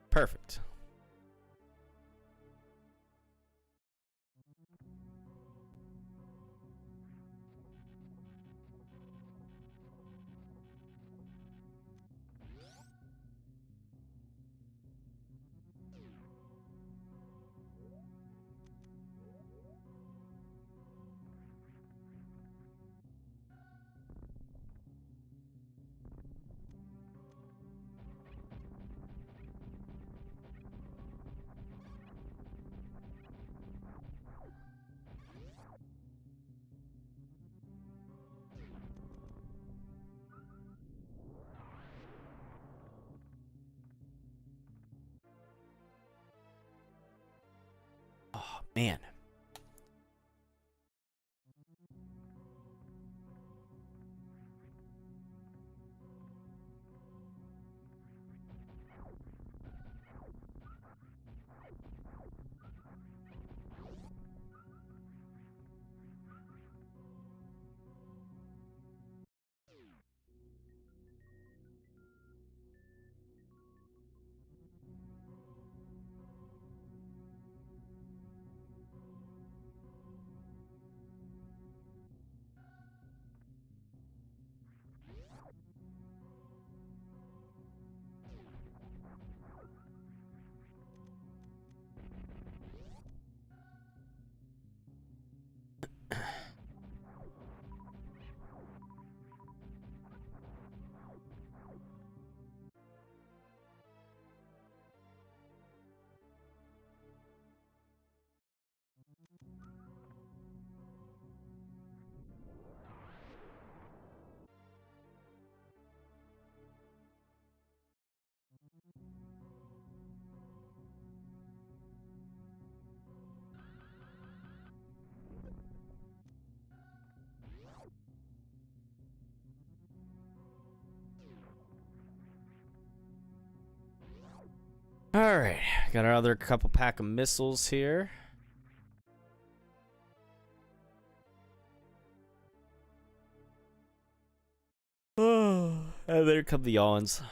Speaker 1: Perfect. Oh, man. Alright, got our other couple pack of missiles here. Oh, and there come the yawns.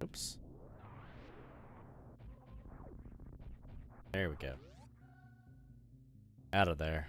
Speaker 1: Oops. There we go. Out of there.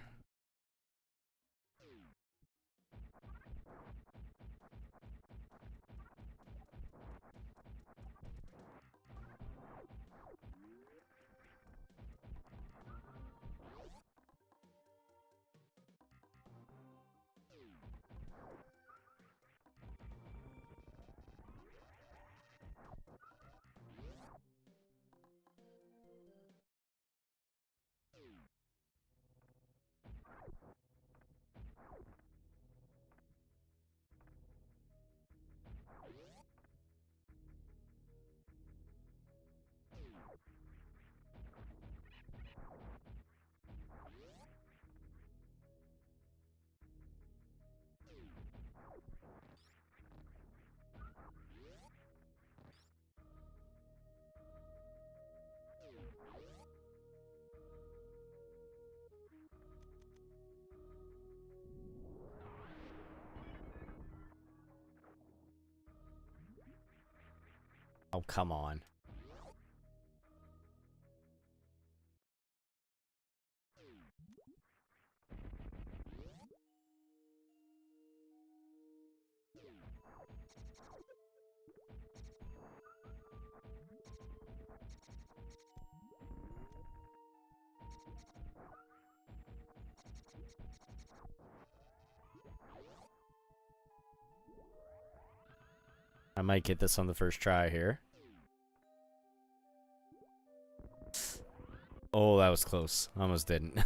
Speaker 1: Oh, come on. I might get this on the first try here. Oh, that was close. Almost didn't.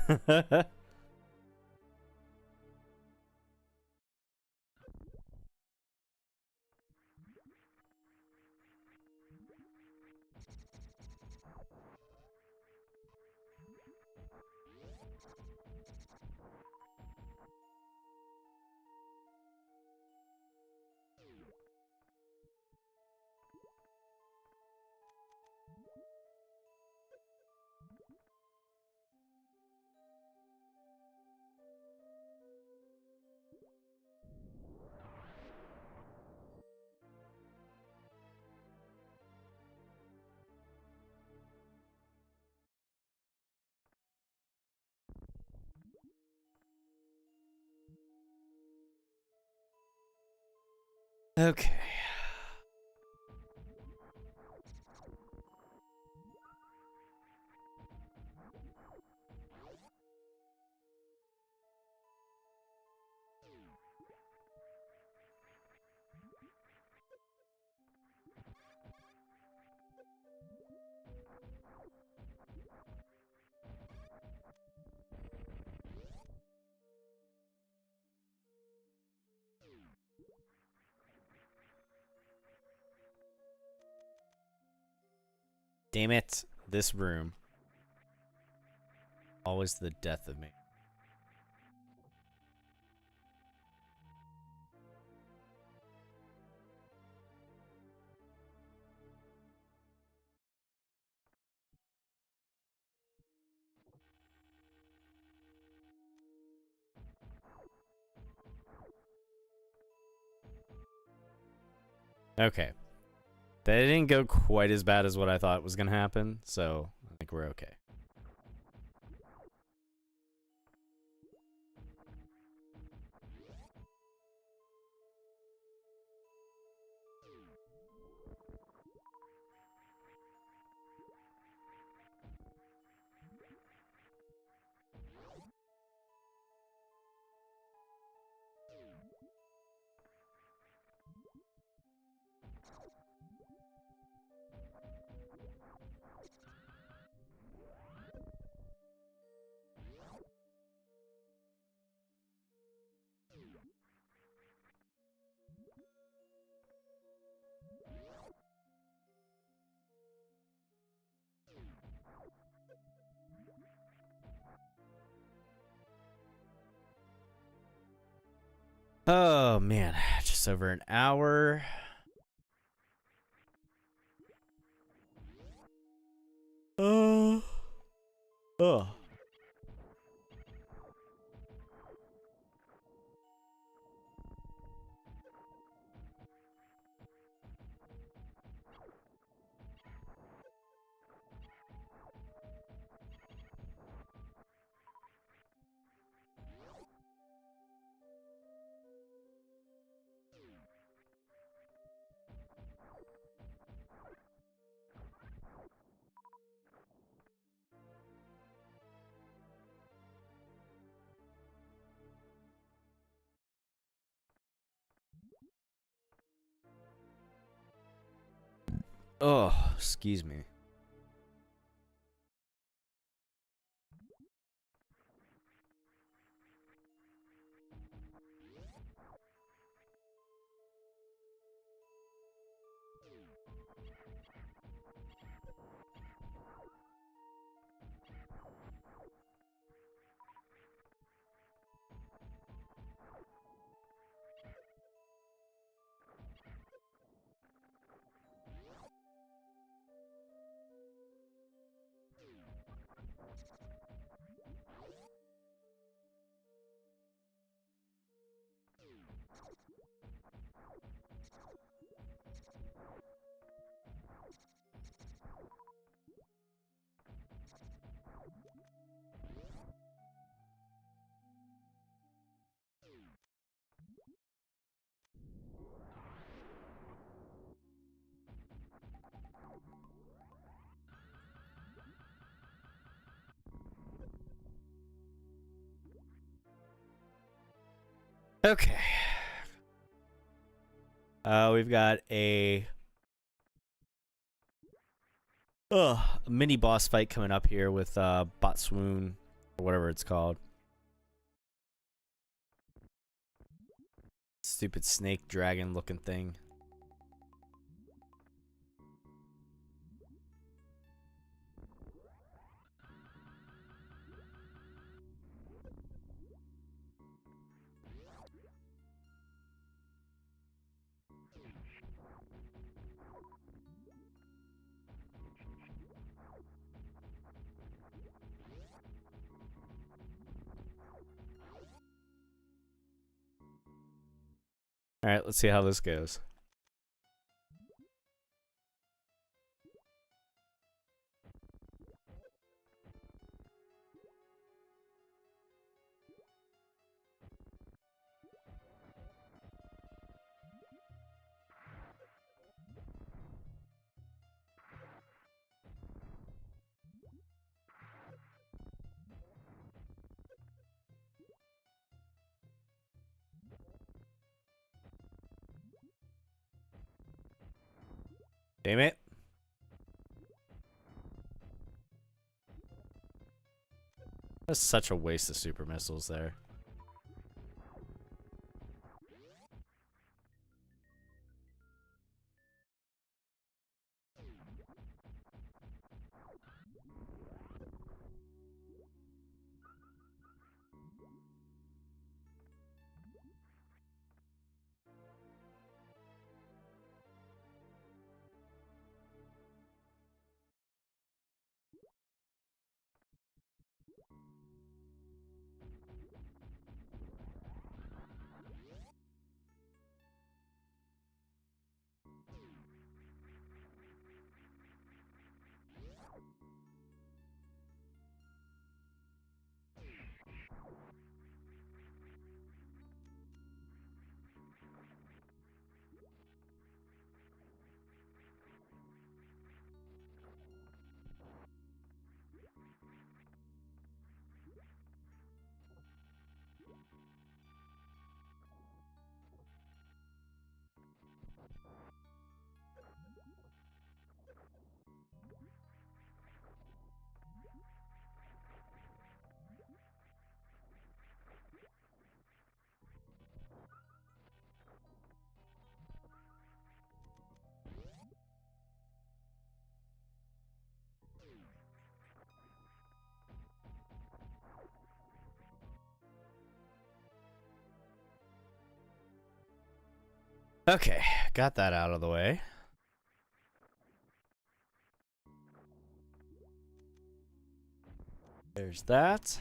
Speaker 1: Okay. Damn it. This room. Always the death of me. Okay. That didn't go quite as bad as what I thought was going to happen, so I think we're okay. Oh, man. Just over an hour. Oh. Oh, excuse me. Okay. We've got a mini boss fight coming up here with Botswoon or whatever it's called. Stupid snake dragon looking thing. Alright, let's see how this goes. Damn it. That's such a waste of super missiles there. Okay, got that out of the way. There's that.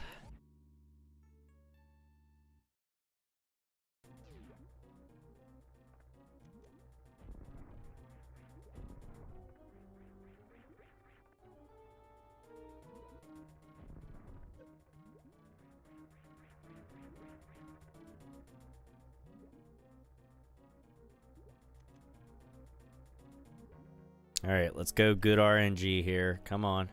Speaker 1: Alright, let's go good RNG here. Come on.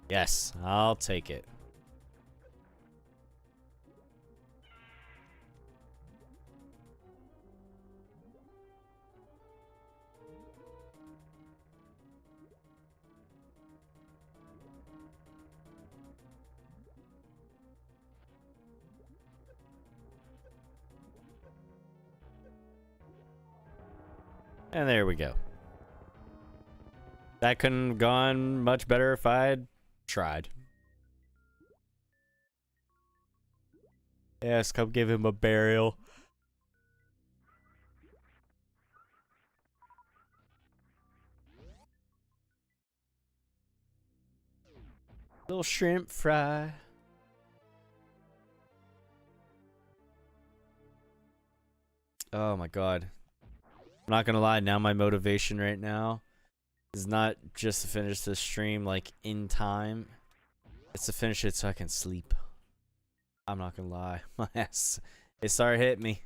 Speaker 1: Yes, I'll take it. And there we go. That couldn't have gone much better if I'd tried. Yes, come give him a burial. Little shrimp fry. Oh my god. I'm not gonna lie, now my motivation right now is not just to finish this stream like in time. It's to finish it so I can sleep. I'm not gonna lie. My ass, it started hitting me.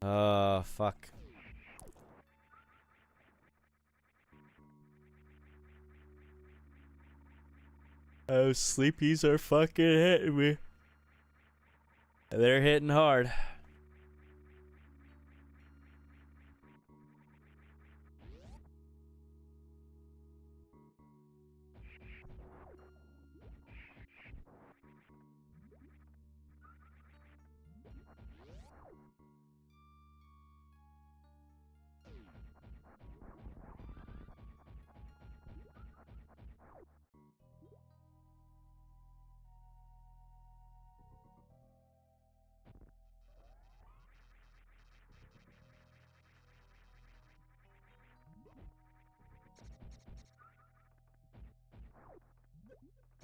Speaker 1: Fuck. Oh, sleepies are fucking hitting me. They're hitting hard.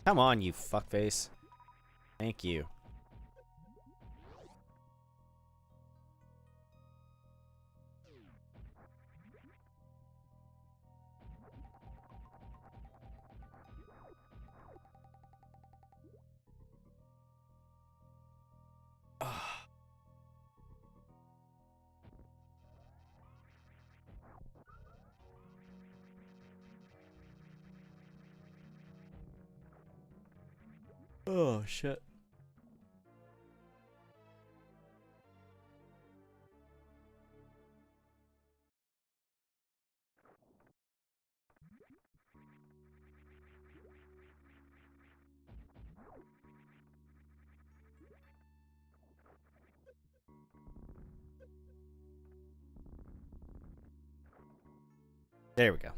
Speaker 1: Come on, you fuckface. Thank you. Oh, shit. There we go.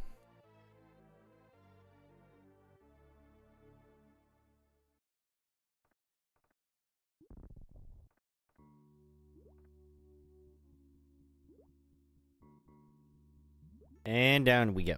Speaker 1: And down we go.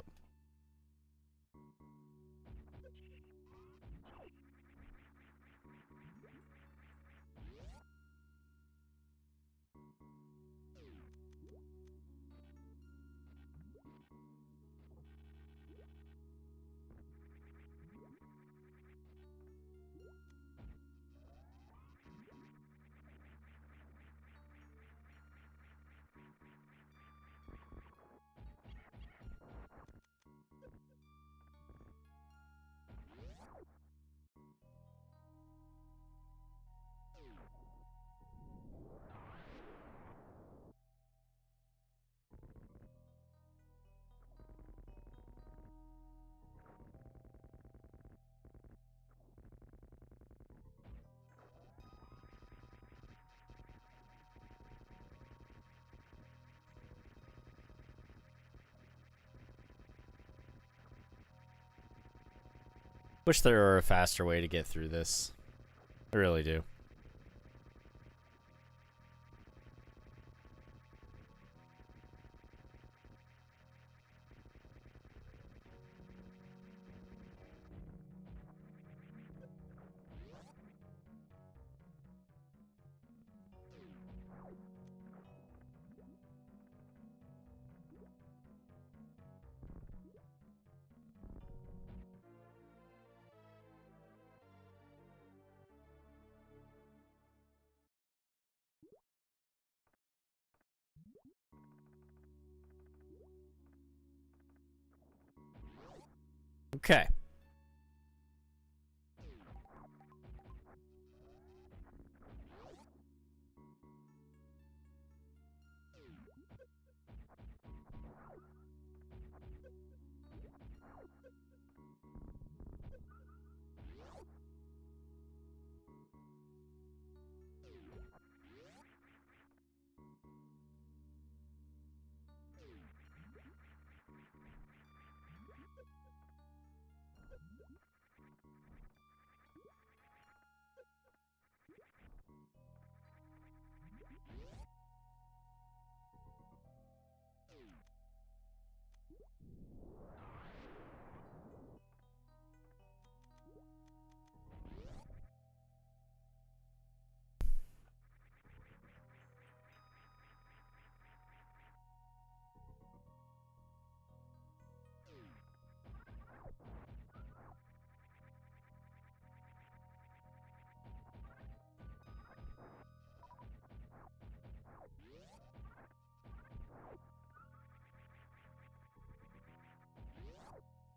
Speaker 1: Wish there were a faster way to get through this. I really do. Okay.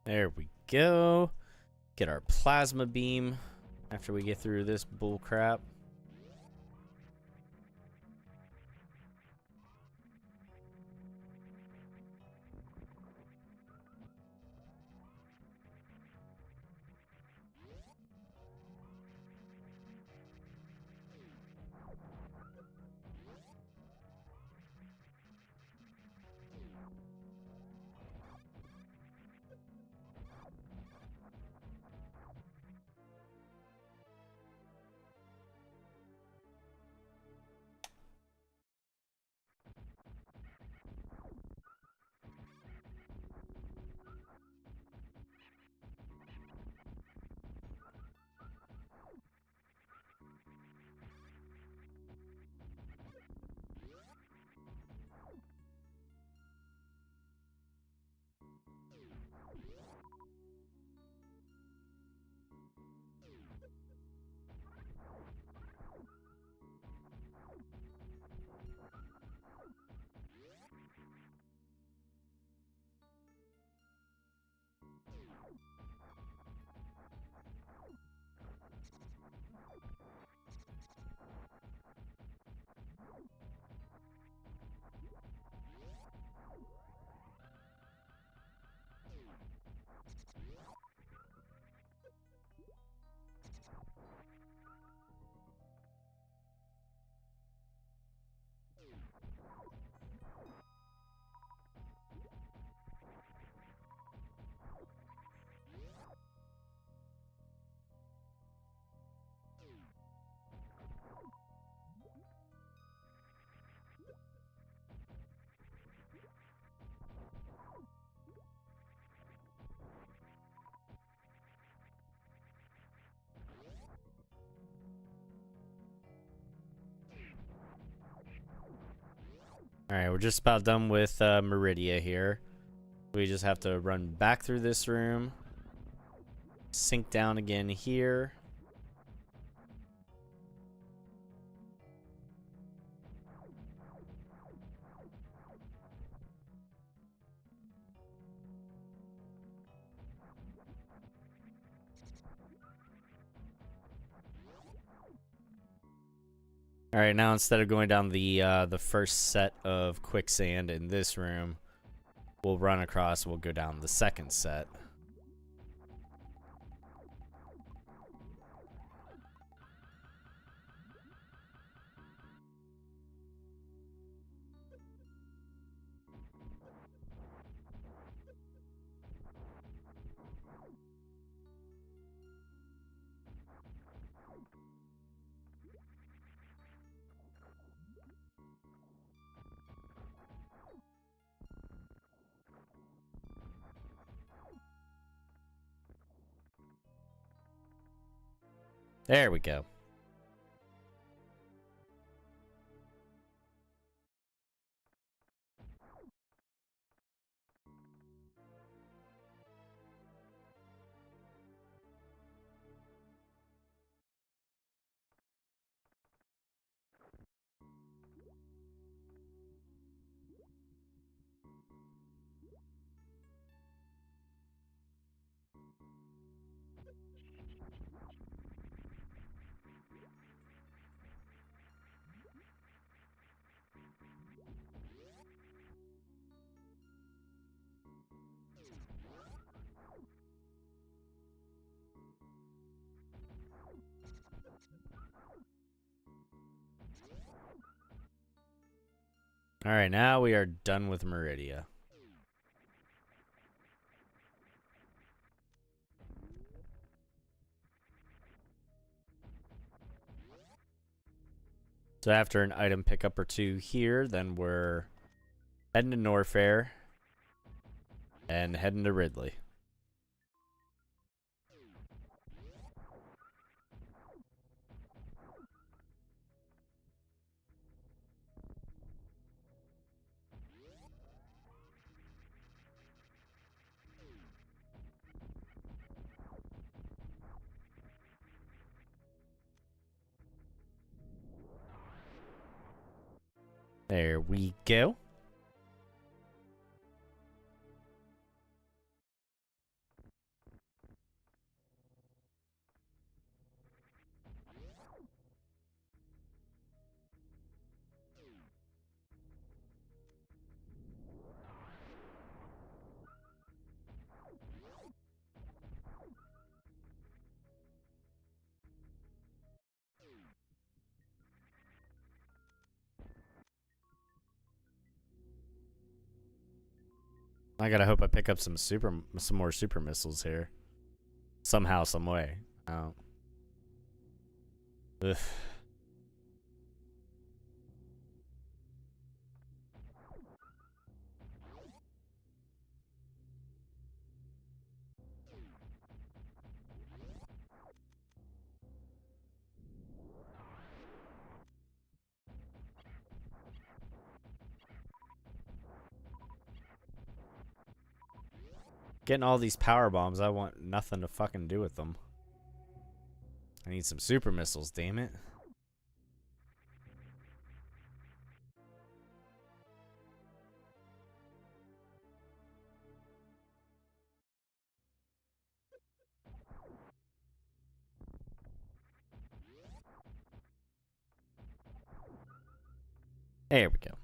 Speaker 1: There we go. Get our plasma beam after we get through this bull crap. Alright, we're just about done with Meridia here. We just have to run back through this room. Sink down again here. All right, now instead of going down the first set of quicksand in this room, we'll run across. We'll go down the second set. There we go. All right, now we are done with Meridia. So after an item pickup or two here, then we're heading to Norfair and heading to Ridley. There we go. I gotta hope I pick up some more super missiles here. Somehow, some way. Oh. Ugh. Getting all these power bombs, I want nothing to fucking do with them. I need some super missiles, damn it. There we go.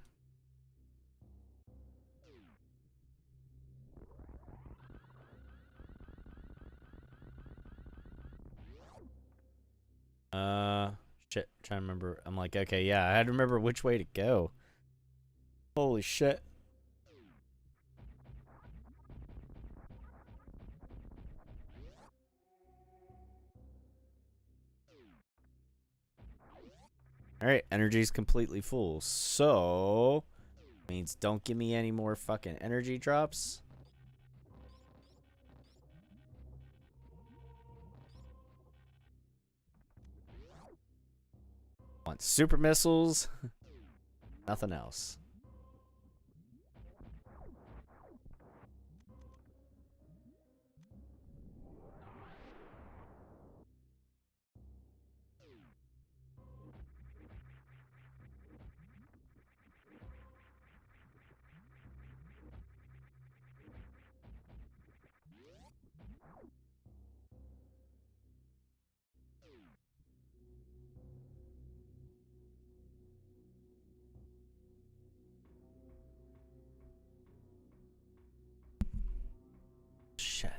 Speaker 1: Shit. Trying to remember. I'm like, okay, yeah, I had to remember which way to go. Holy shit. Alright, energy's completely full. So, means don't give me any more fucking energy drops. Want super missiles. Nothing else. Shit.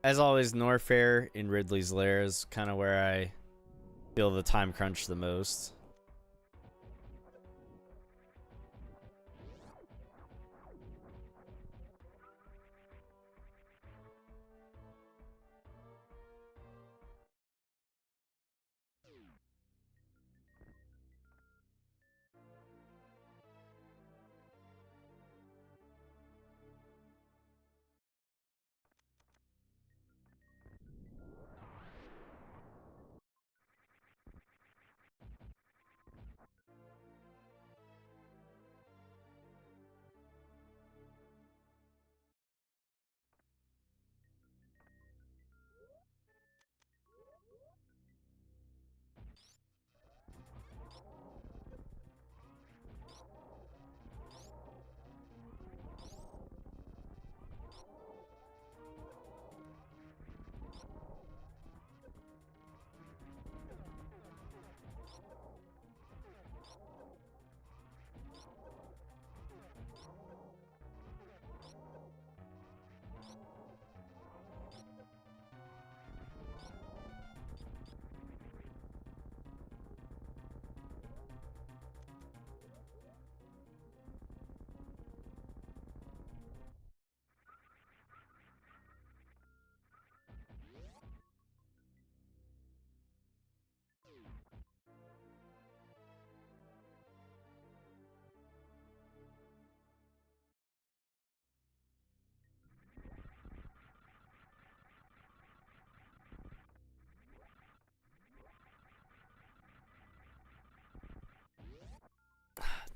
Speaker 1: As always, Norfair in Ridley's Lair is kind of where I feel the time crunch the most.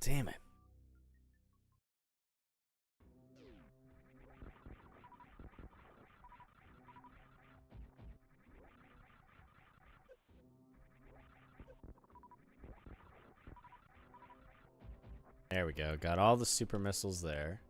Speaker 1: Damn it. There we go. Got all the super missiles there.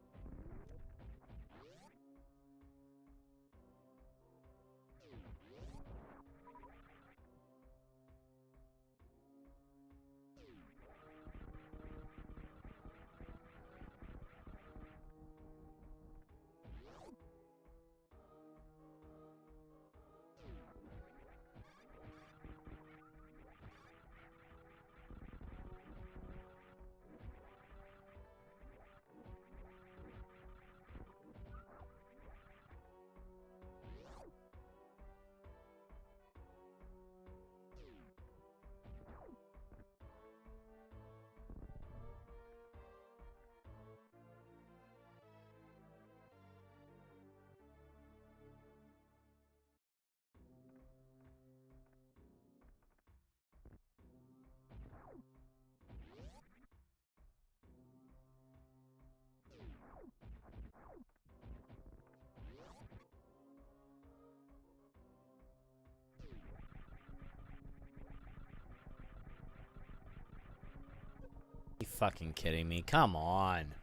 Speaker 1: You fucking kidding me? Come on.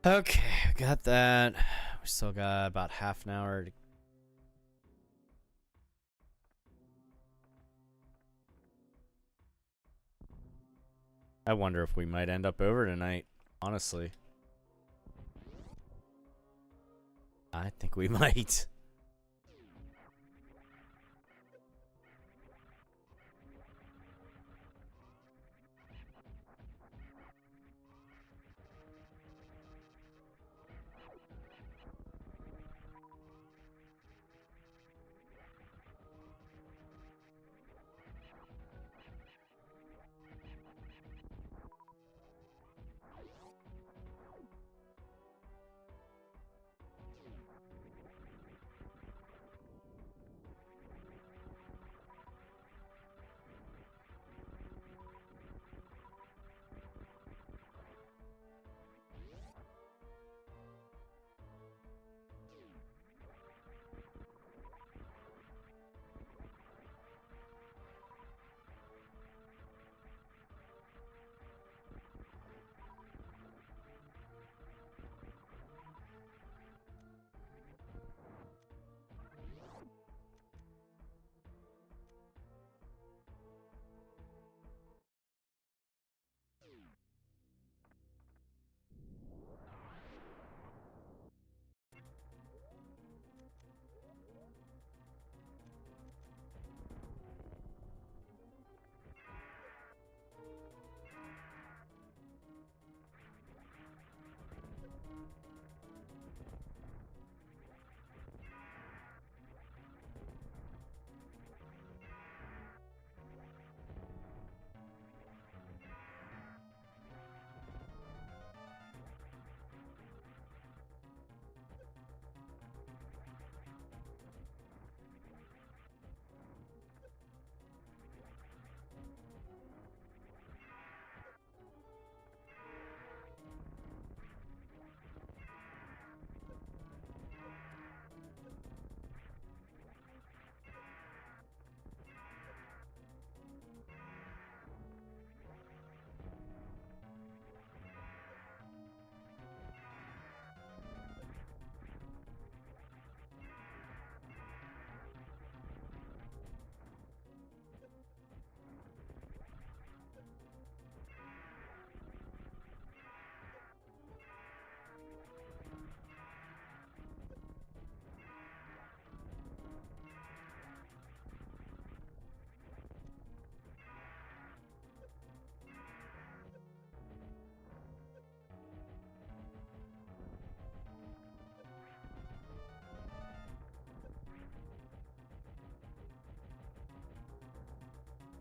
Speaker 1: Okay, got that. We still got about half an hour. I wonder if we might end up over tonight, honestly. I think we might.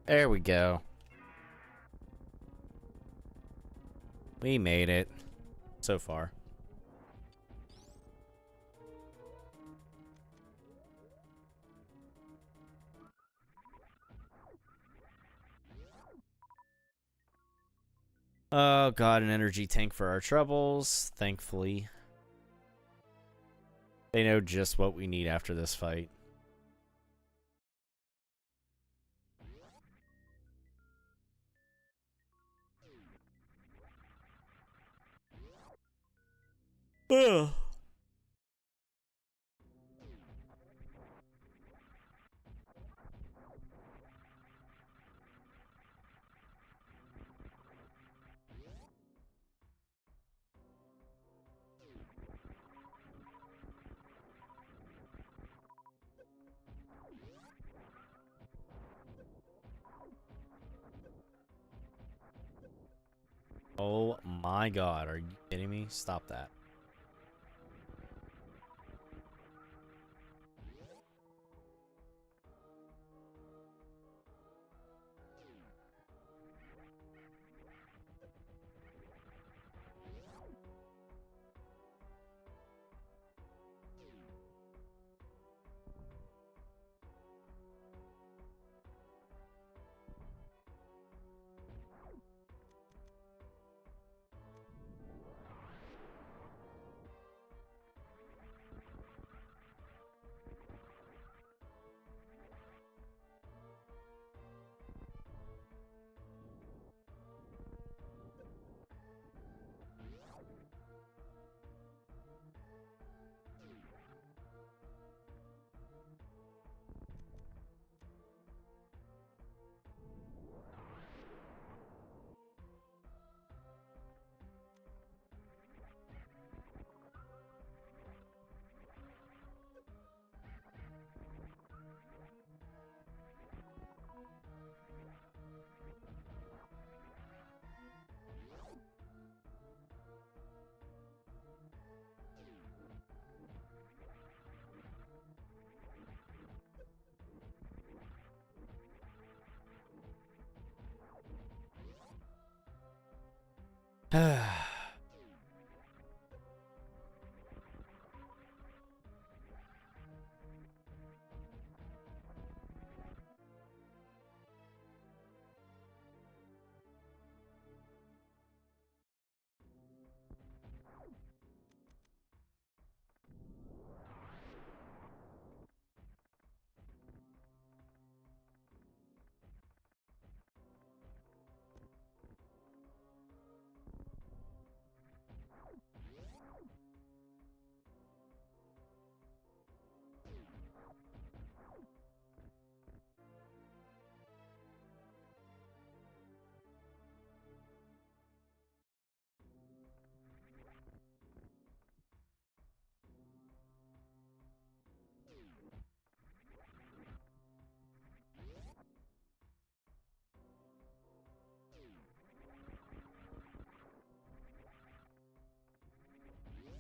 Speaker 1: There we go. We made it. So far. Oh god, an energy tank for our troubles. Thankfully. They know just what we need after this fight. Ugh. Oh my god, are you kidding me? Stop that.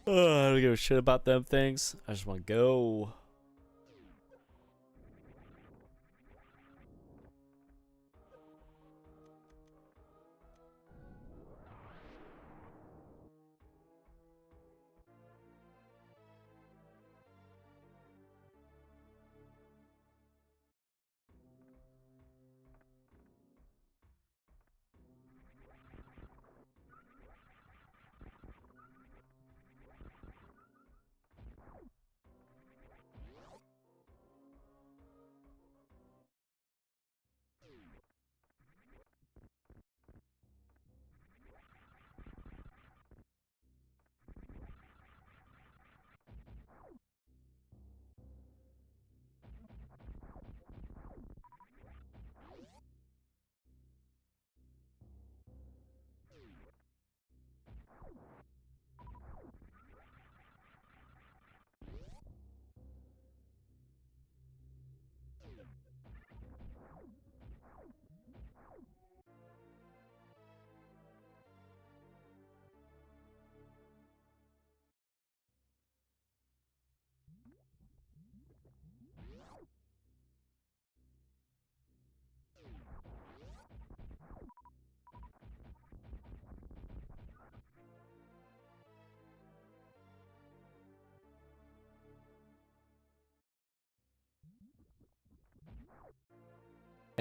Speaker 1: I don't give a shit about them things. I just want to go.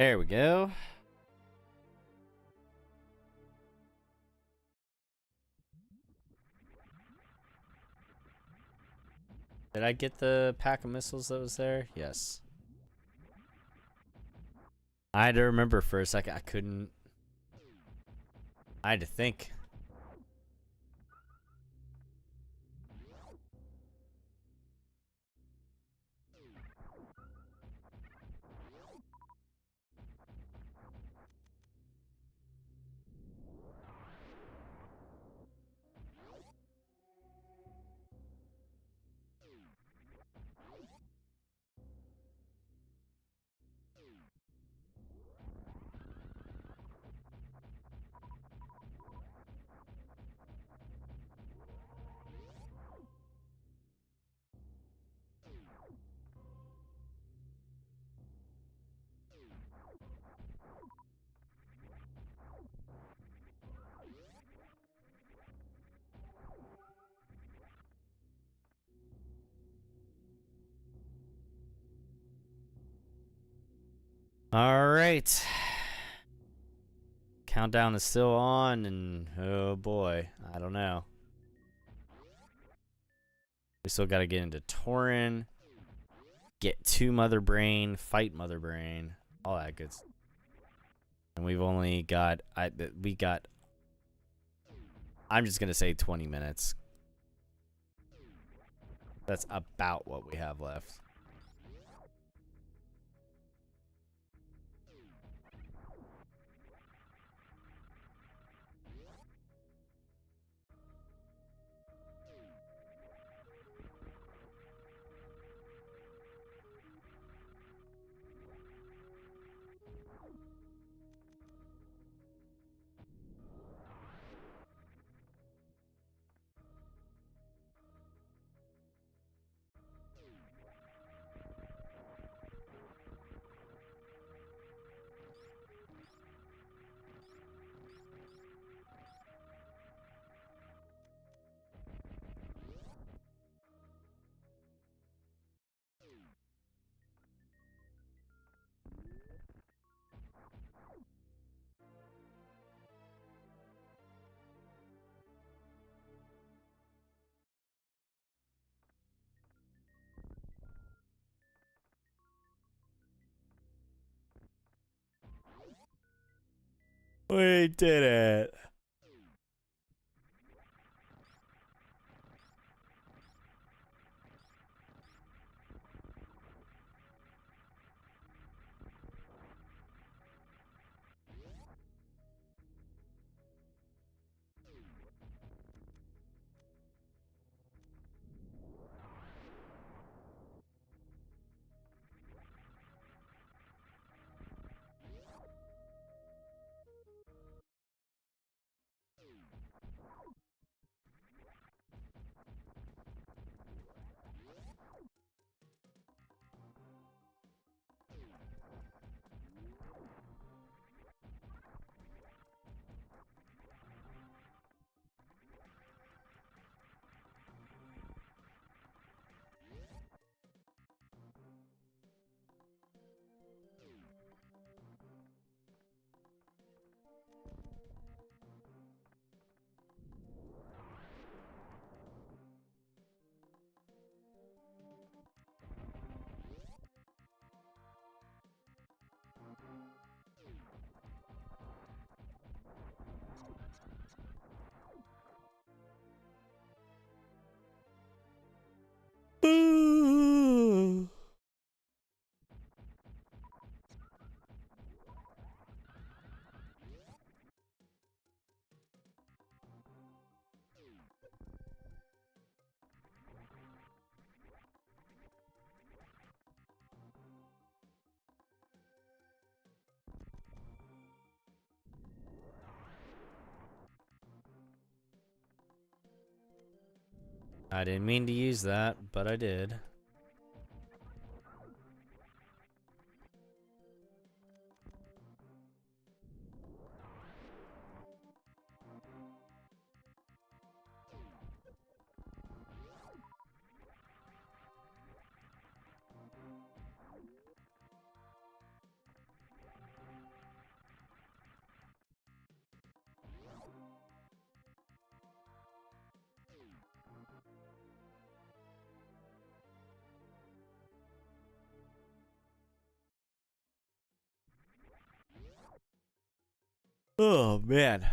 Speaker 1: There we go. Did I get the pack of missiles that was there? Yes. I had to remember for a second. I couldn't. I had to think. All right. Countdown is still on, and oh boy, I don't know. We still got to get into Tauren, get to Mother Brain, fight Mother Brain, all that good stuff. And we've only got, I'm just going to say 20 minutes. That's about what we have left. We did it. Boo! I didn't mean to use that, but I did. Oh, man.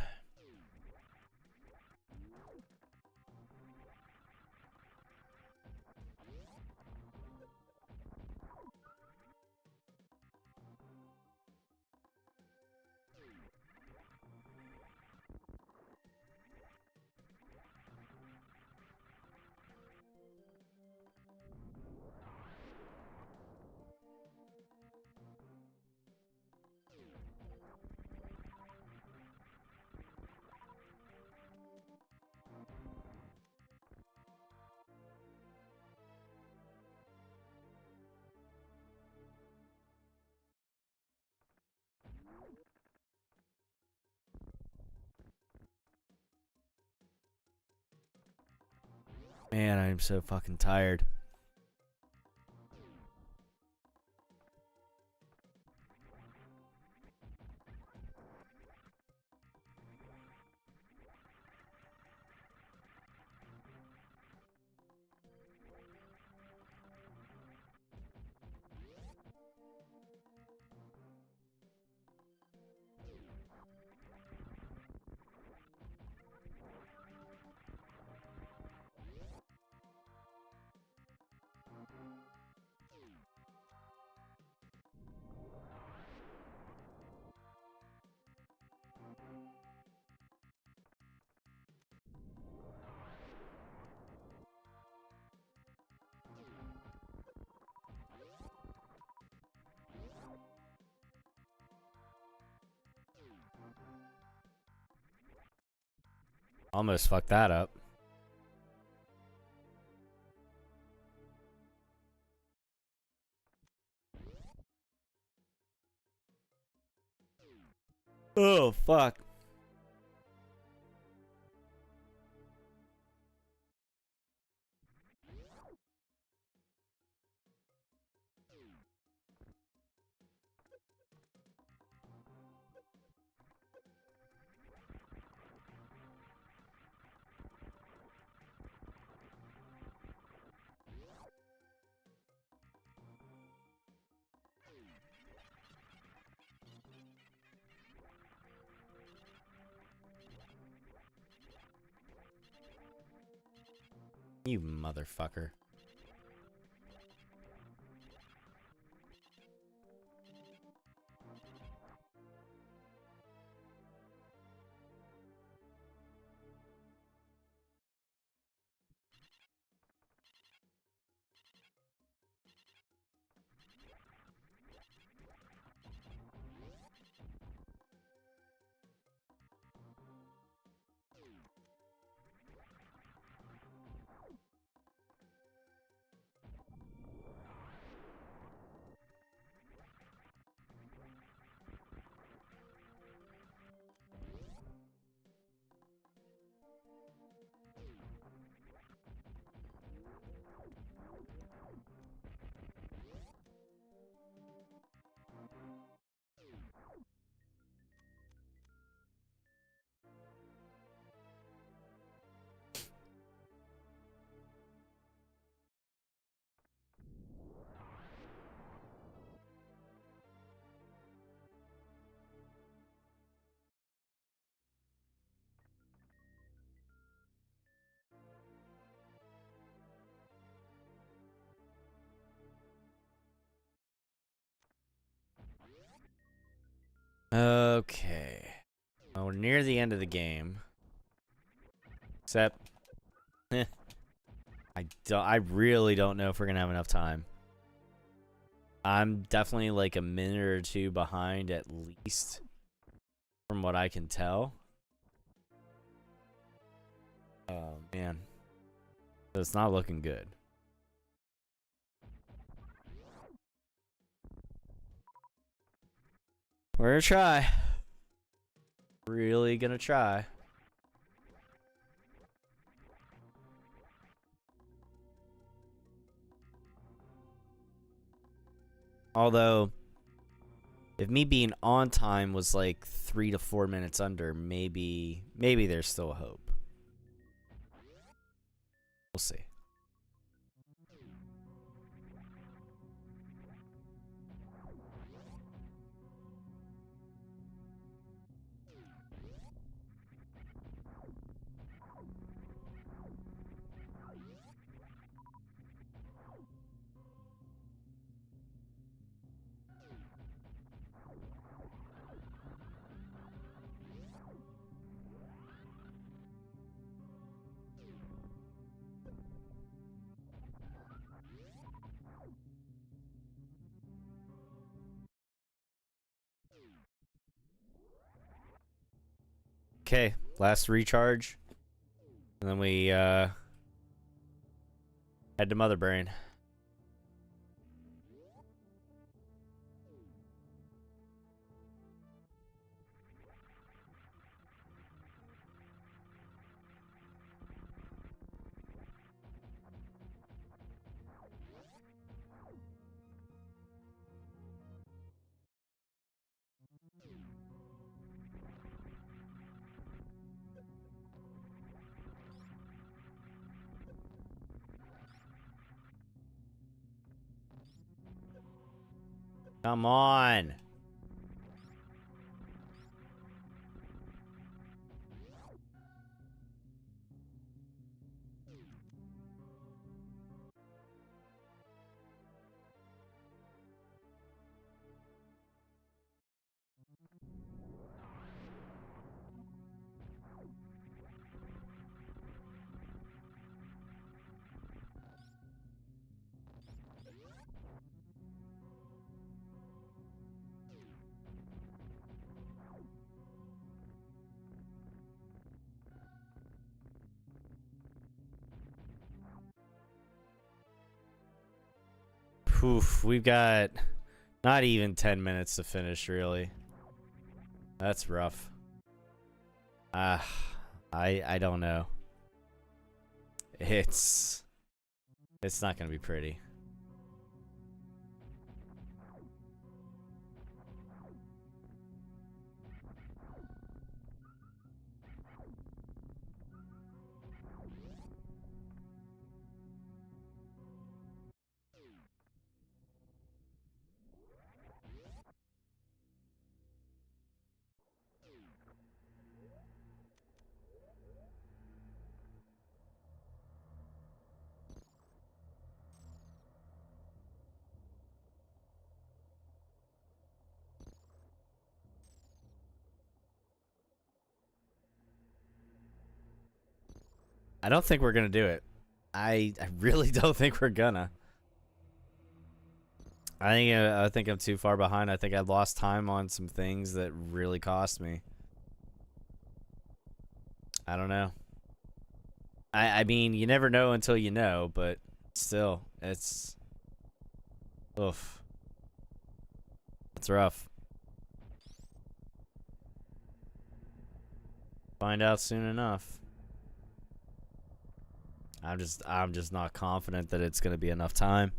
Speaker 1: Man, I'm so fucking tired. Almost fucked that up. Oh, fuck. You motherfucker. Okay. Well, we're near the end of the game. Except, I really don't know if we're gonna have enough time. I'm definitely like a minute or two behind at least, from what I can tell. Oh man, so it's not looking good. We're gonna try. Really gonna try. Although, if me being on time was like 3 to 4 minutes under, maybe there's still a hope. We'll see. Okay, last recharge. And then we head to Mother Brain. Come on. Oof, we've got not even 10 minutes to finish, really. That's rough. I don't know. It's not gonna be pretty. I don't think we're gonna do it. I really don't think we're gonna. I think I'm too far behind. I think I lost time on some things that really cost me. I don't know. I mean, you never know until you know, but still, it's oof. It's rough. Find out soon enough. I'm just not confident that it's gonna be enough time.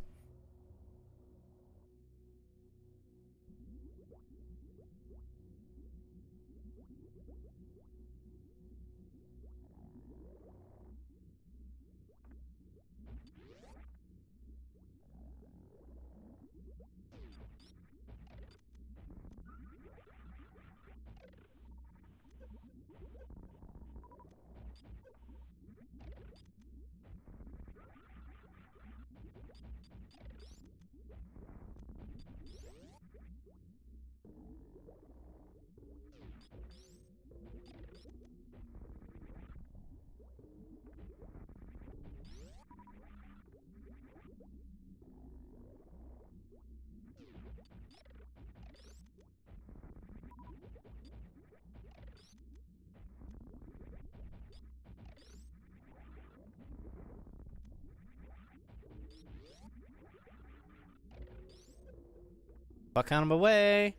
Speaker 1: Fuck on him away.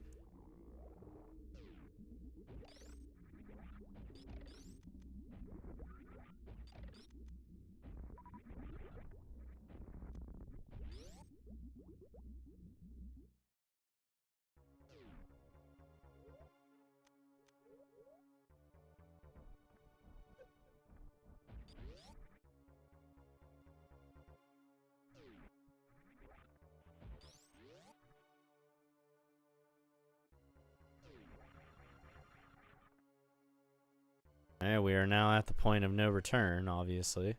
Speaker 1: And we are now at the point of no return, obviously.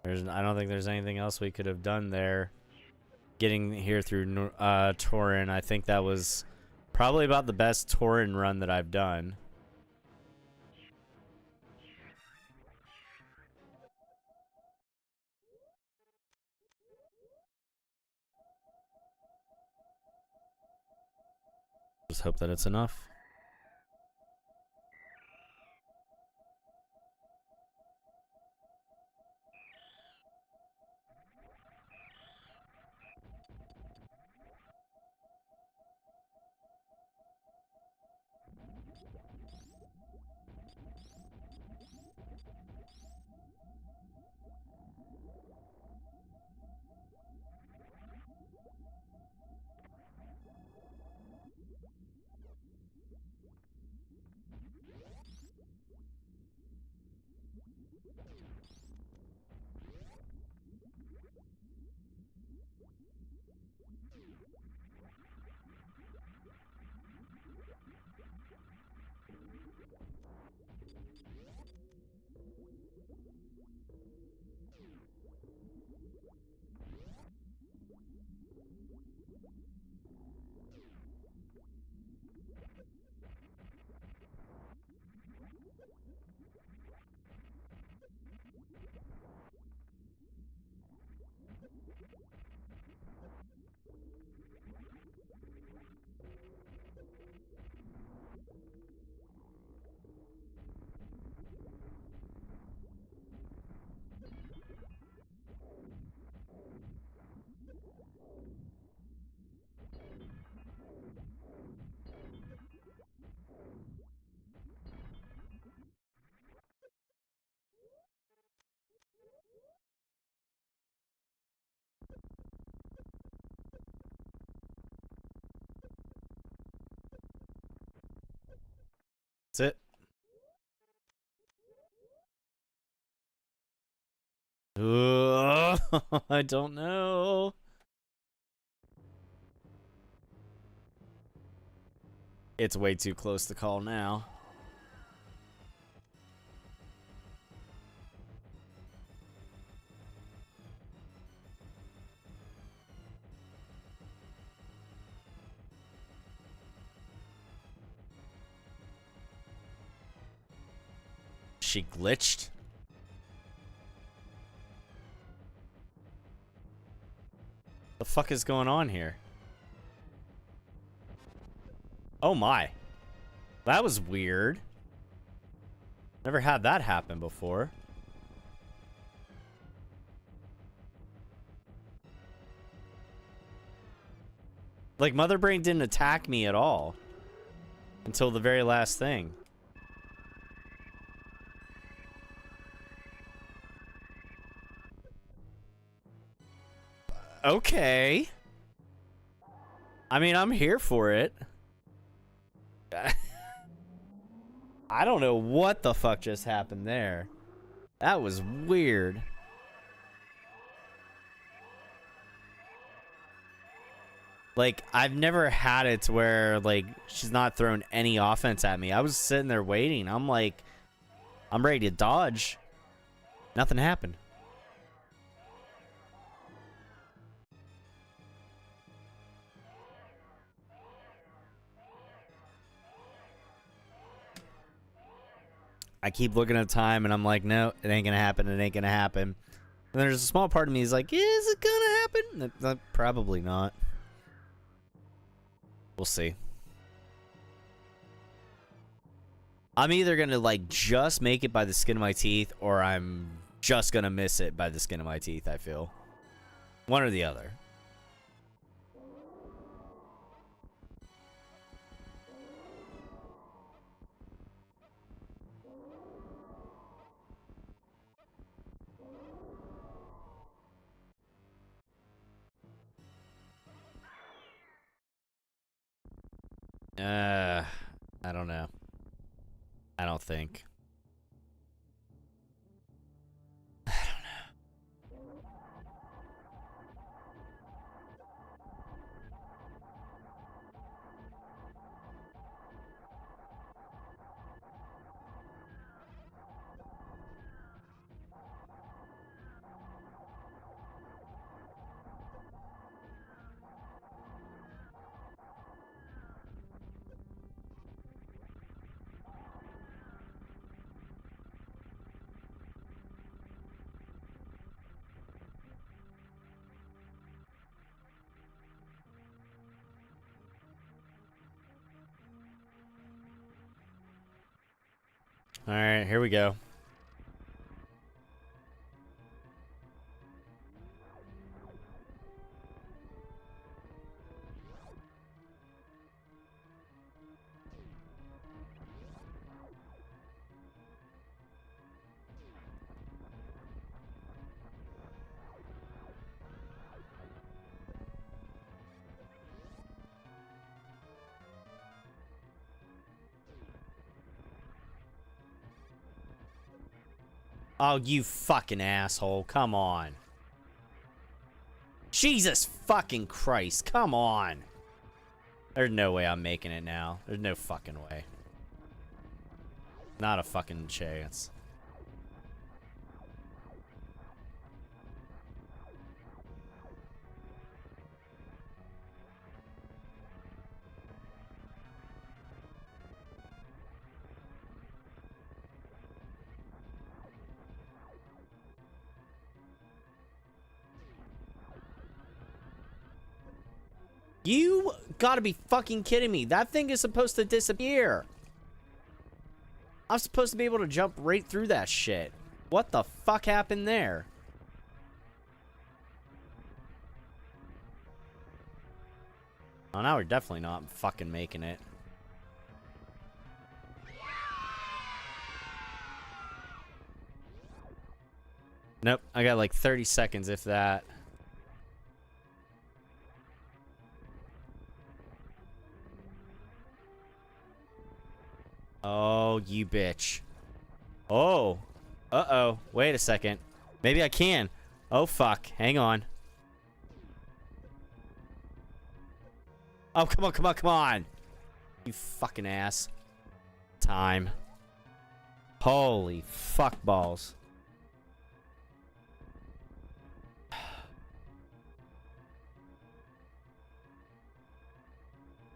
Speaker 1: I don't think there's anything else we could have done there. Getting here through Torin, I think that was probably about the best Torin run that I've done. Just hope that it's enough. I don't know. It's way too close to call now. She glitched? The fuck is going on here? Oh my. That was weird. Never had that happen before. Like, Mother Brain didn't attack me at all. Until the very last thing. Okay. I mean, I'm here for it. I don't know what the fuck just happened there. That was weird. Like, I've never had it to where, like, she's not throwing any offense at me. I was sitting there waiting. I'm like, I'm ready to dodge. Nothing happened. I keep looking at time and I'm like, no, it ain't gonna happen. It ain't gonna happen. And there's a small part of me is like, is it gonna happen? Probably not. We'll see. I'm either gonna like just make it by the skin of my teeth, or I'm just gonna miss it by the skin of my teeth, I feel. One or the other. I don't know. I don't think. I don't know. All right, here we go. Oh, you fucking asshole. Come on. Jesus fucking Christ. Come on. There's no way I'm making it now. There's no fucking way. Not a fucking chance. You gotta be fucking kidding me. That thing is supposed to disappear. I'm supposed to be able to jump right through that shit. What the fuck happened there? Oh, now we're definitely not fucking making it. Nope, I got like 30 seconds if that. Oh, you bitch. Oh. Uh-oh. Wait a second. Maybe I can. Oh, fuck. Hang on. Oh, come on, come on, come on. You fucking ass. Time. Holy fuck balls.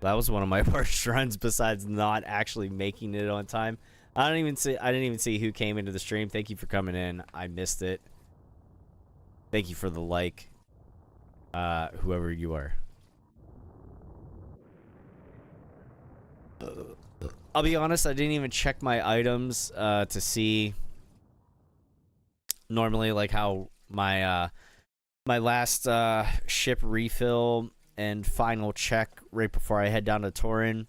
Speaker 1: That was one of my worst runs besides not actually making it on time. I didn't even see who came into the stream. Thank you for coming in. I missed it. Thank you for the like. Whoever you are. I'll be honest, I didn't even check my items to see normally like how my my last ship refill and final check right before I head down to Torin.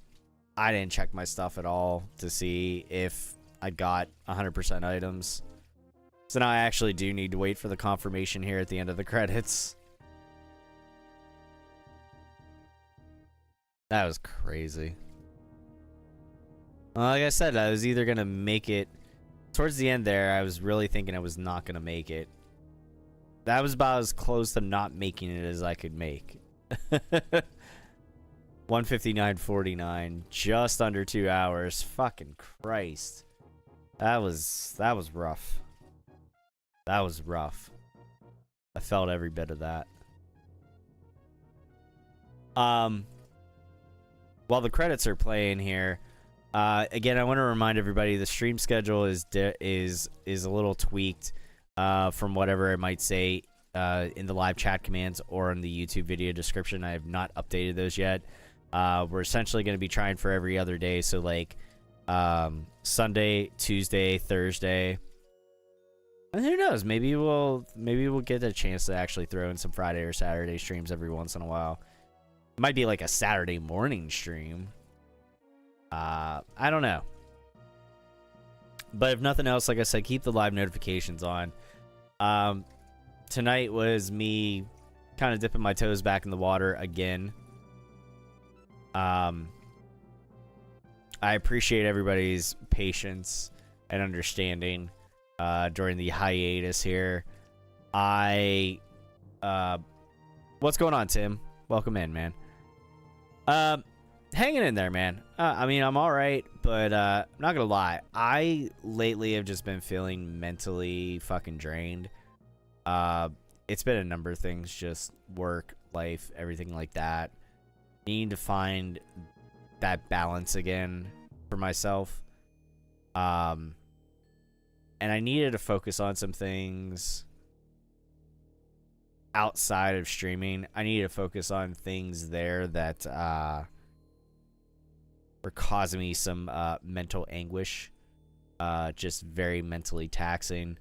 Speaker 1: I didn't check my stuff at all to see if I got 100% items. So now I actually do need to wait for the confirmation here at the end of the credits. That was crazy. Like I said, I was either going to make it... Towards the end there, I was really thinking I was not going to make it. That was about as close to not making it as I could make. 1:59:49, just under 2 hours. Fucking Christ. That was rough. That was rough. I felt every bit of that. While the credits are playing here, again, I want to remind everybody the stream schedule is a little tweaked from whatever it might say in the live chat commands or in the YouTube video description. I have not updated those yet. We're essentially going to be trying for every other day, so like Sunday, Tuesday, Thursday. And who knows? Maybe we'll get a chance to actually throw in some Friday or Saturday streams every once in a while. It might be like a Saturday morning stream. I don't know. But if nothing else, like I said, keep the live notifications on. Tonight was me kind of dipping my toes back in the water again. I appreciate everybody's patience and understanding during the hiatus here. What's going on, Tim? Welcome in, man. Hanging in there, man. I mean, I'm all right, but I'm not gonna lie. I lately have just been feeling mentally fucking drained. It's been a number of things, just work, life, everything like that. Need to find that balance again for myself. And I needed to focus on some things outside of streaming. I needed to focus on things there that were causing me some mental anguish. Just very mentally taxing.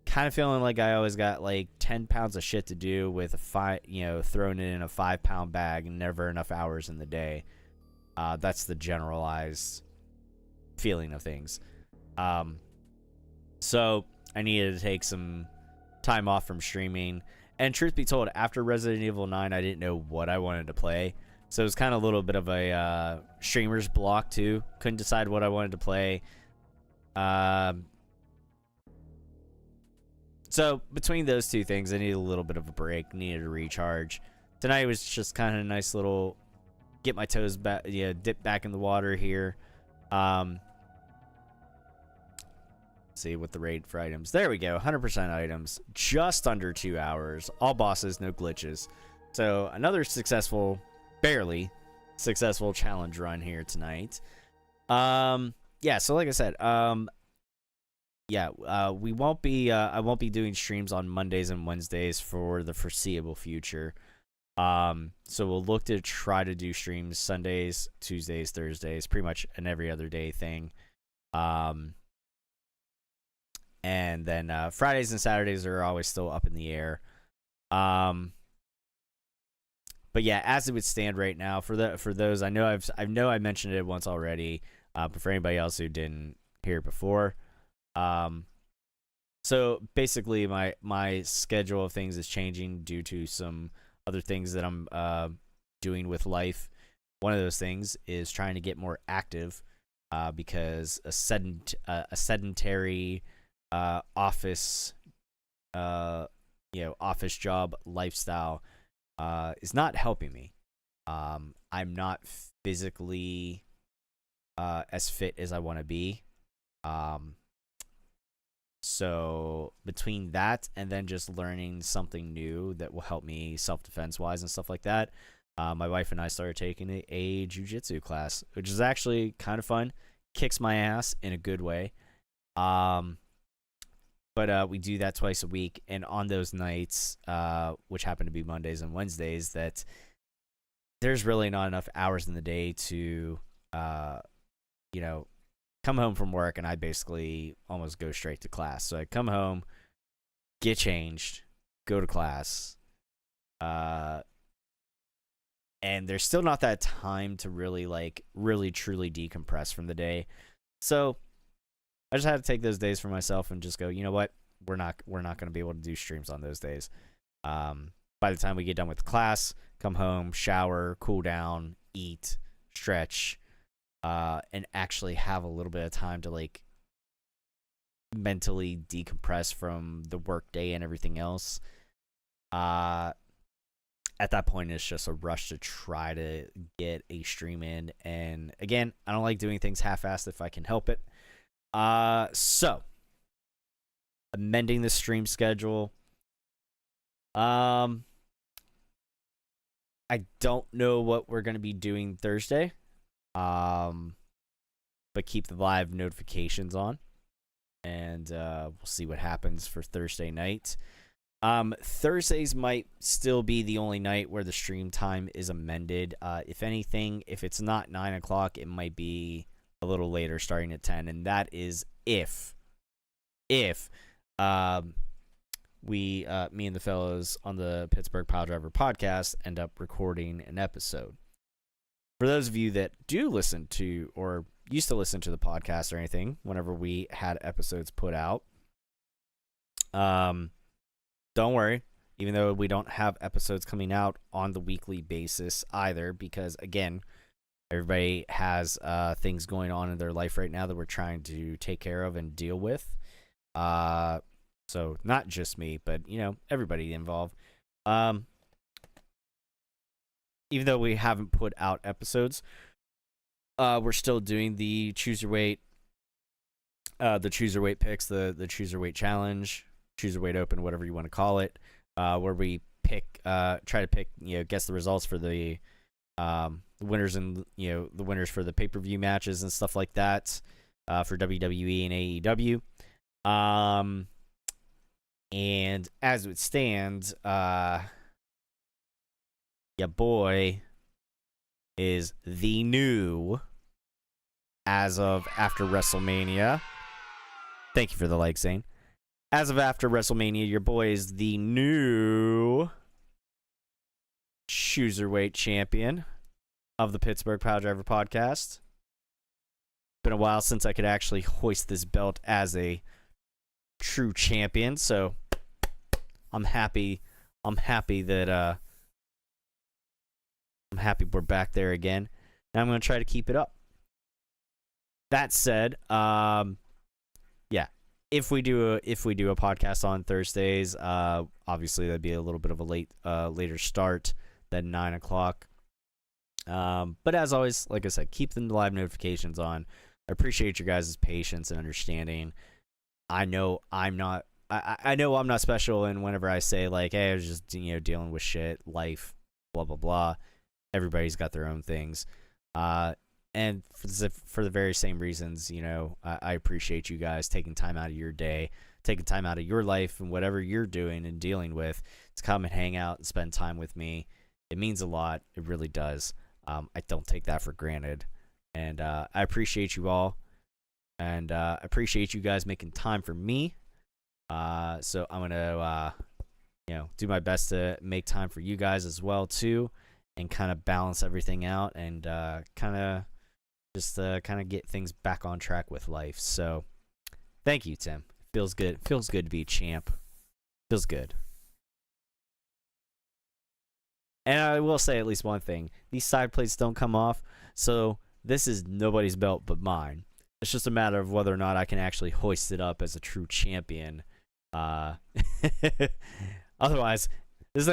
Speaker 1: Kind of feeling like I always got like 10 pounds of shit to do with throwing it in a 5-pound bag and never enough hours in the day. That's the generalized feeling of things. So I needed to take some time off from streaming. And truth be told, after Resident Evil 9, I didn't know what I wanted to play. So it was kind of a little bit of a streamer's block too. Couldn't decide what I wanted to play. So between those two things, I needed a little bit of a break, needed a recharge. Tonight was just kind of a nice little get my toes back, dip back in the water here. See what the rate for items. There we go, 100% items, just under 2 hours. All bosses, no glitches. So another successful, barely successful challenge run here tonight. Yeah. So like I said, we won't be I won't be doing streams on Mondays and Wednesdays for the foreseeable future. So we'll look to try to do streams Sundays, Tuesdays, Thursdays, pretty much an every other day thing. And then Fridays and Saturdays are always still up in the air. But yeah, as it would stand right now, for those, I know I mentioned it once already, but for anybody else who didn't hear it before, so basically my schedule of things is changing due to some other things that I'm doing with life. One of those things is trying to get more active, because a sedentary office office job lifestyle is not helping me. I'm not physically as fit as I want to be. So between that and then just learning something new that will help me self-defense wise and stuff like that, my wife and I started taking a jiu-jitsu class, which is actually kind of fun. Kicks my ass in a good way. But we do that twice a week, and on those nights, which happen to be Mondays and Wednesdays, that there's really not enough hours in the day to, come home from work, and I basically almost go straight to class. So I come home, get changed, go to class, and there's still not that time to really truly decompress from the day. So I just had to take those days for myself and just go, you know what? We're not going to be able to do streams on those days. By the time we get done with the class, come home, shower, cool down, eat, stretch, and actually have a little bit of time to mentally decompress from the work day and everything else. At that point, it's just a rush to try to get a stream in. And again, I don't like doing things half-assed if I can help it. So amending the stream schedule. I don't know what we're going to be doing Thursday. But keep the live notifications on, and we'll see what happens for Thursday night. Thursdays might still be the only night where the stream time is amended. If anything, if it's not 9 o'clock, it might be a little later, starting at 10, and that is if me and the fellows on the Pittsburgh Piledriver podcast end up recording an episode. For those of you that do listen to or used to listen to the podcast or anything, whenever we had episodes put out, don't worry, even though we don't have episodes coming out on the weekly basis either, because again, everybody has things going on in their life right now that we're trying to take care of and deal with. So not just me, but everybody involved. Even though we haven't put out episodes, we're still doing the Choose-Your-Weight picks, the Choose-Your-Weight challenge, Choose-Your-Weight Open, whatever you want to call it, where we try to pick, guess the results for the winners and, the winners for the pay-per-view matches and stuff like that, for WWE and AEW. And as it stands, your boy is the new, as of after WrestleMania. Thank you for the like, Zane. As of after WrestleMania, your boy is the new Choose-Your-Weight champion of the Pittsburgh Piledriver podcast. Been a while since I could actually hoist this belt as a true champion, so I'm happy that I'm happy we're back there again, and I'm going to try to keep it up. That said, if we do a podcast on Thursdays, obviously that'd be a little bit of a later start than 9 o'clock. But as always, like I said, keep the live notifications on. I appreciate your guys' patience and understanding. I know I'm not special, and whenever I say hey, I was just dealing with shit, life, blah blah blah. Everybody's got their own things, and for the very same reasons, I appreciate you guys taking time out of your day, taking time out of your life and whatever you're doing and dealing with to come and hang out and spend time with me. It means a lot. It really does. I don't take that for granted, and I appreciate you all, and I appreciate you guys making time for me. So I'm gonna do my best to make time for you guys as well too, and kind of balance everything out, and kind of get things back on track with life. So thank you, Tim. Feels good to be a champ. Feels good. And I will say at least one thing: these side plates don't come off, so this is nobody's belt but mine. It's just a matter of whether or not I can actually hoist it up as a true champion Otherwise, this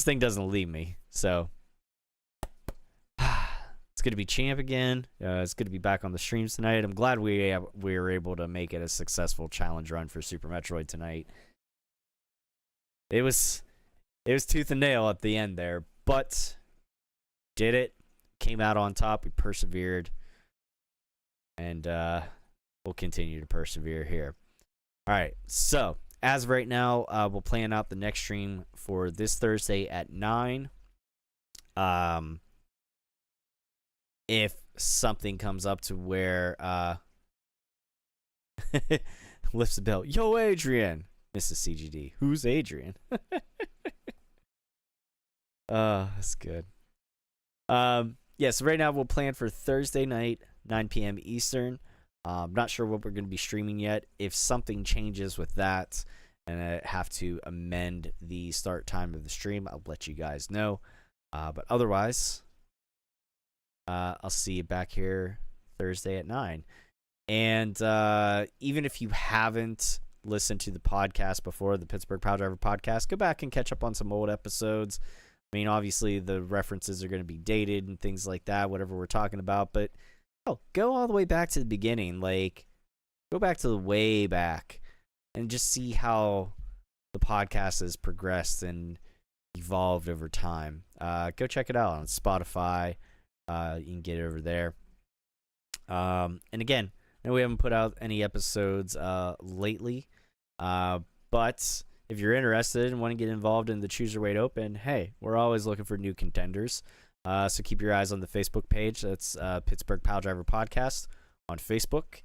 Speaker 1: thing doesn't leave me. So it's good to be champ again. It's good to be back on the streams tonight. I'm glad we were able to make it a successful challenge run for Super Metroid tonight. It was tooth and nail at the end there, but did it. Came out on top. We persevered, and we'll continue to persevere here. All right, so as of right now, we'll plan out the next stream for this Thursday at 9. If something comes up to where lifts the bell, yo Adrian, Mrs. CGD, who's Adrian? That's good. Yeah, so right now we'll plan for Thursday night, 9 p.m. Eastern. I'm not sure what we're going to be streaming yet. If something changes with that and I have to amend the start time of the stream, I'll let you guys know. But otherwise, I'll see you back here Thursday at 9. And even if you haven't listened to the podcast before, the Pittsburgh Piledriver podcast, go back and catch up on some old episodes. I mean, obviously, the references are going to be dated and things like that, whatever we're talking about. But, go all the way back to the beginning. Like, go back to the way back and just see how the podcast has progressed and evolved over time. Go check it out on Spotify. You can get it over there. And again, I know we haven't put out any episodes lately, but if you're interested and want to get involved in the Choose Your Weight Open, hey, we're always looking for new contenders. So keep your eyes on the Facebook page. That's Pittsburgh Piledriver Podcast on Facebook.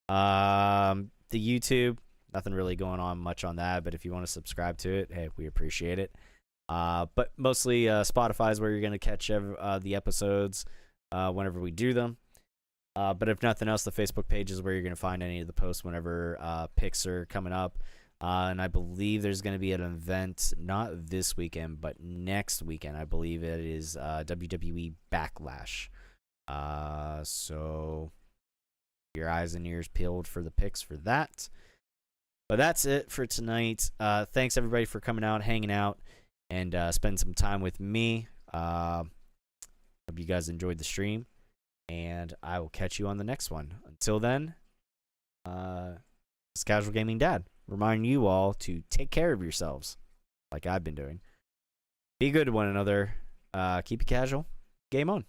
Speaker 1: The YouTube, nothing really going on much on that, but if you want to subscribe to it, hey, we appreciate it. But mostly Spotify is where you're going to catch the episodes whenever we do them. But if nothing else, the Facebook page is where you're going to find any of the posts whenever picks are coming up. And I believe there's going to be an event, not this weekend, but next weekend. I believe it is WWE Backlash. So your eyes and ears peeled for the picks for that. But that's it for tonight. Thanks, everybody, for coming out, hanging out, and spending some time with me. Hope you guys enjoyed the stream. And I will catch you on the next one. Until then, it's Casual Gaming Dad. Remind you all to take care of yourselves, like I've been doing. Be good to one another. Keep it casual. Game on.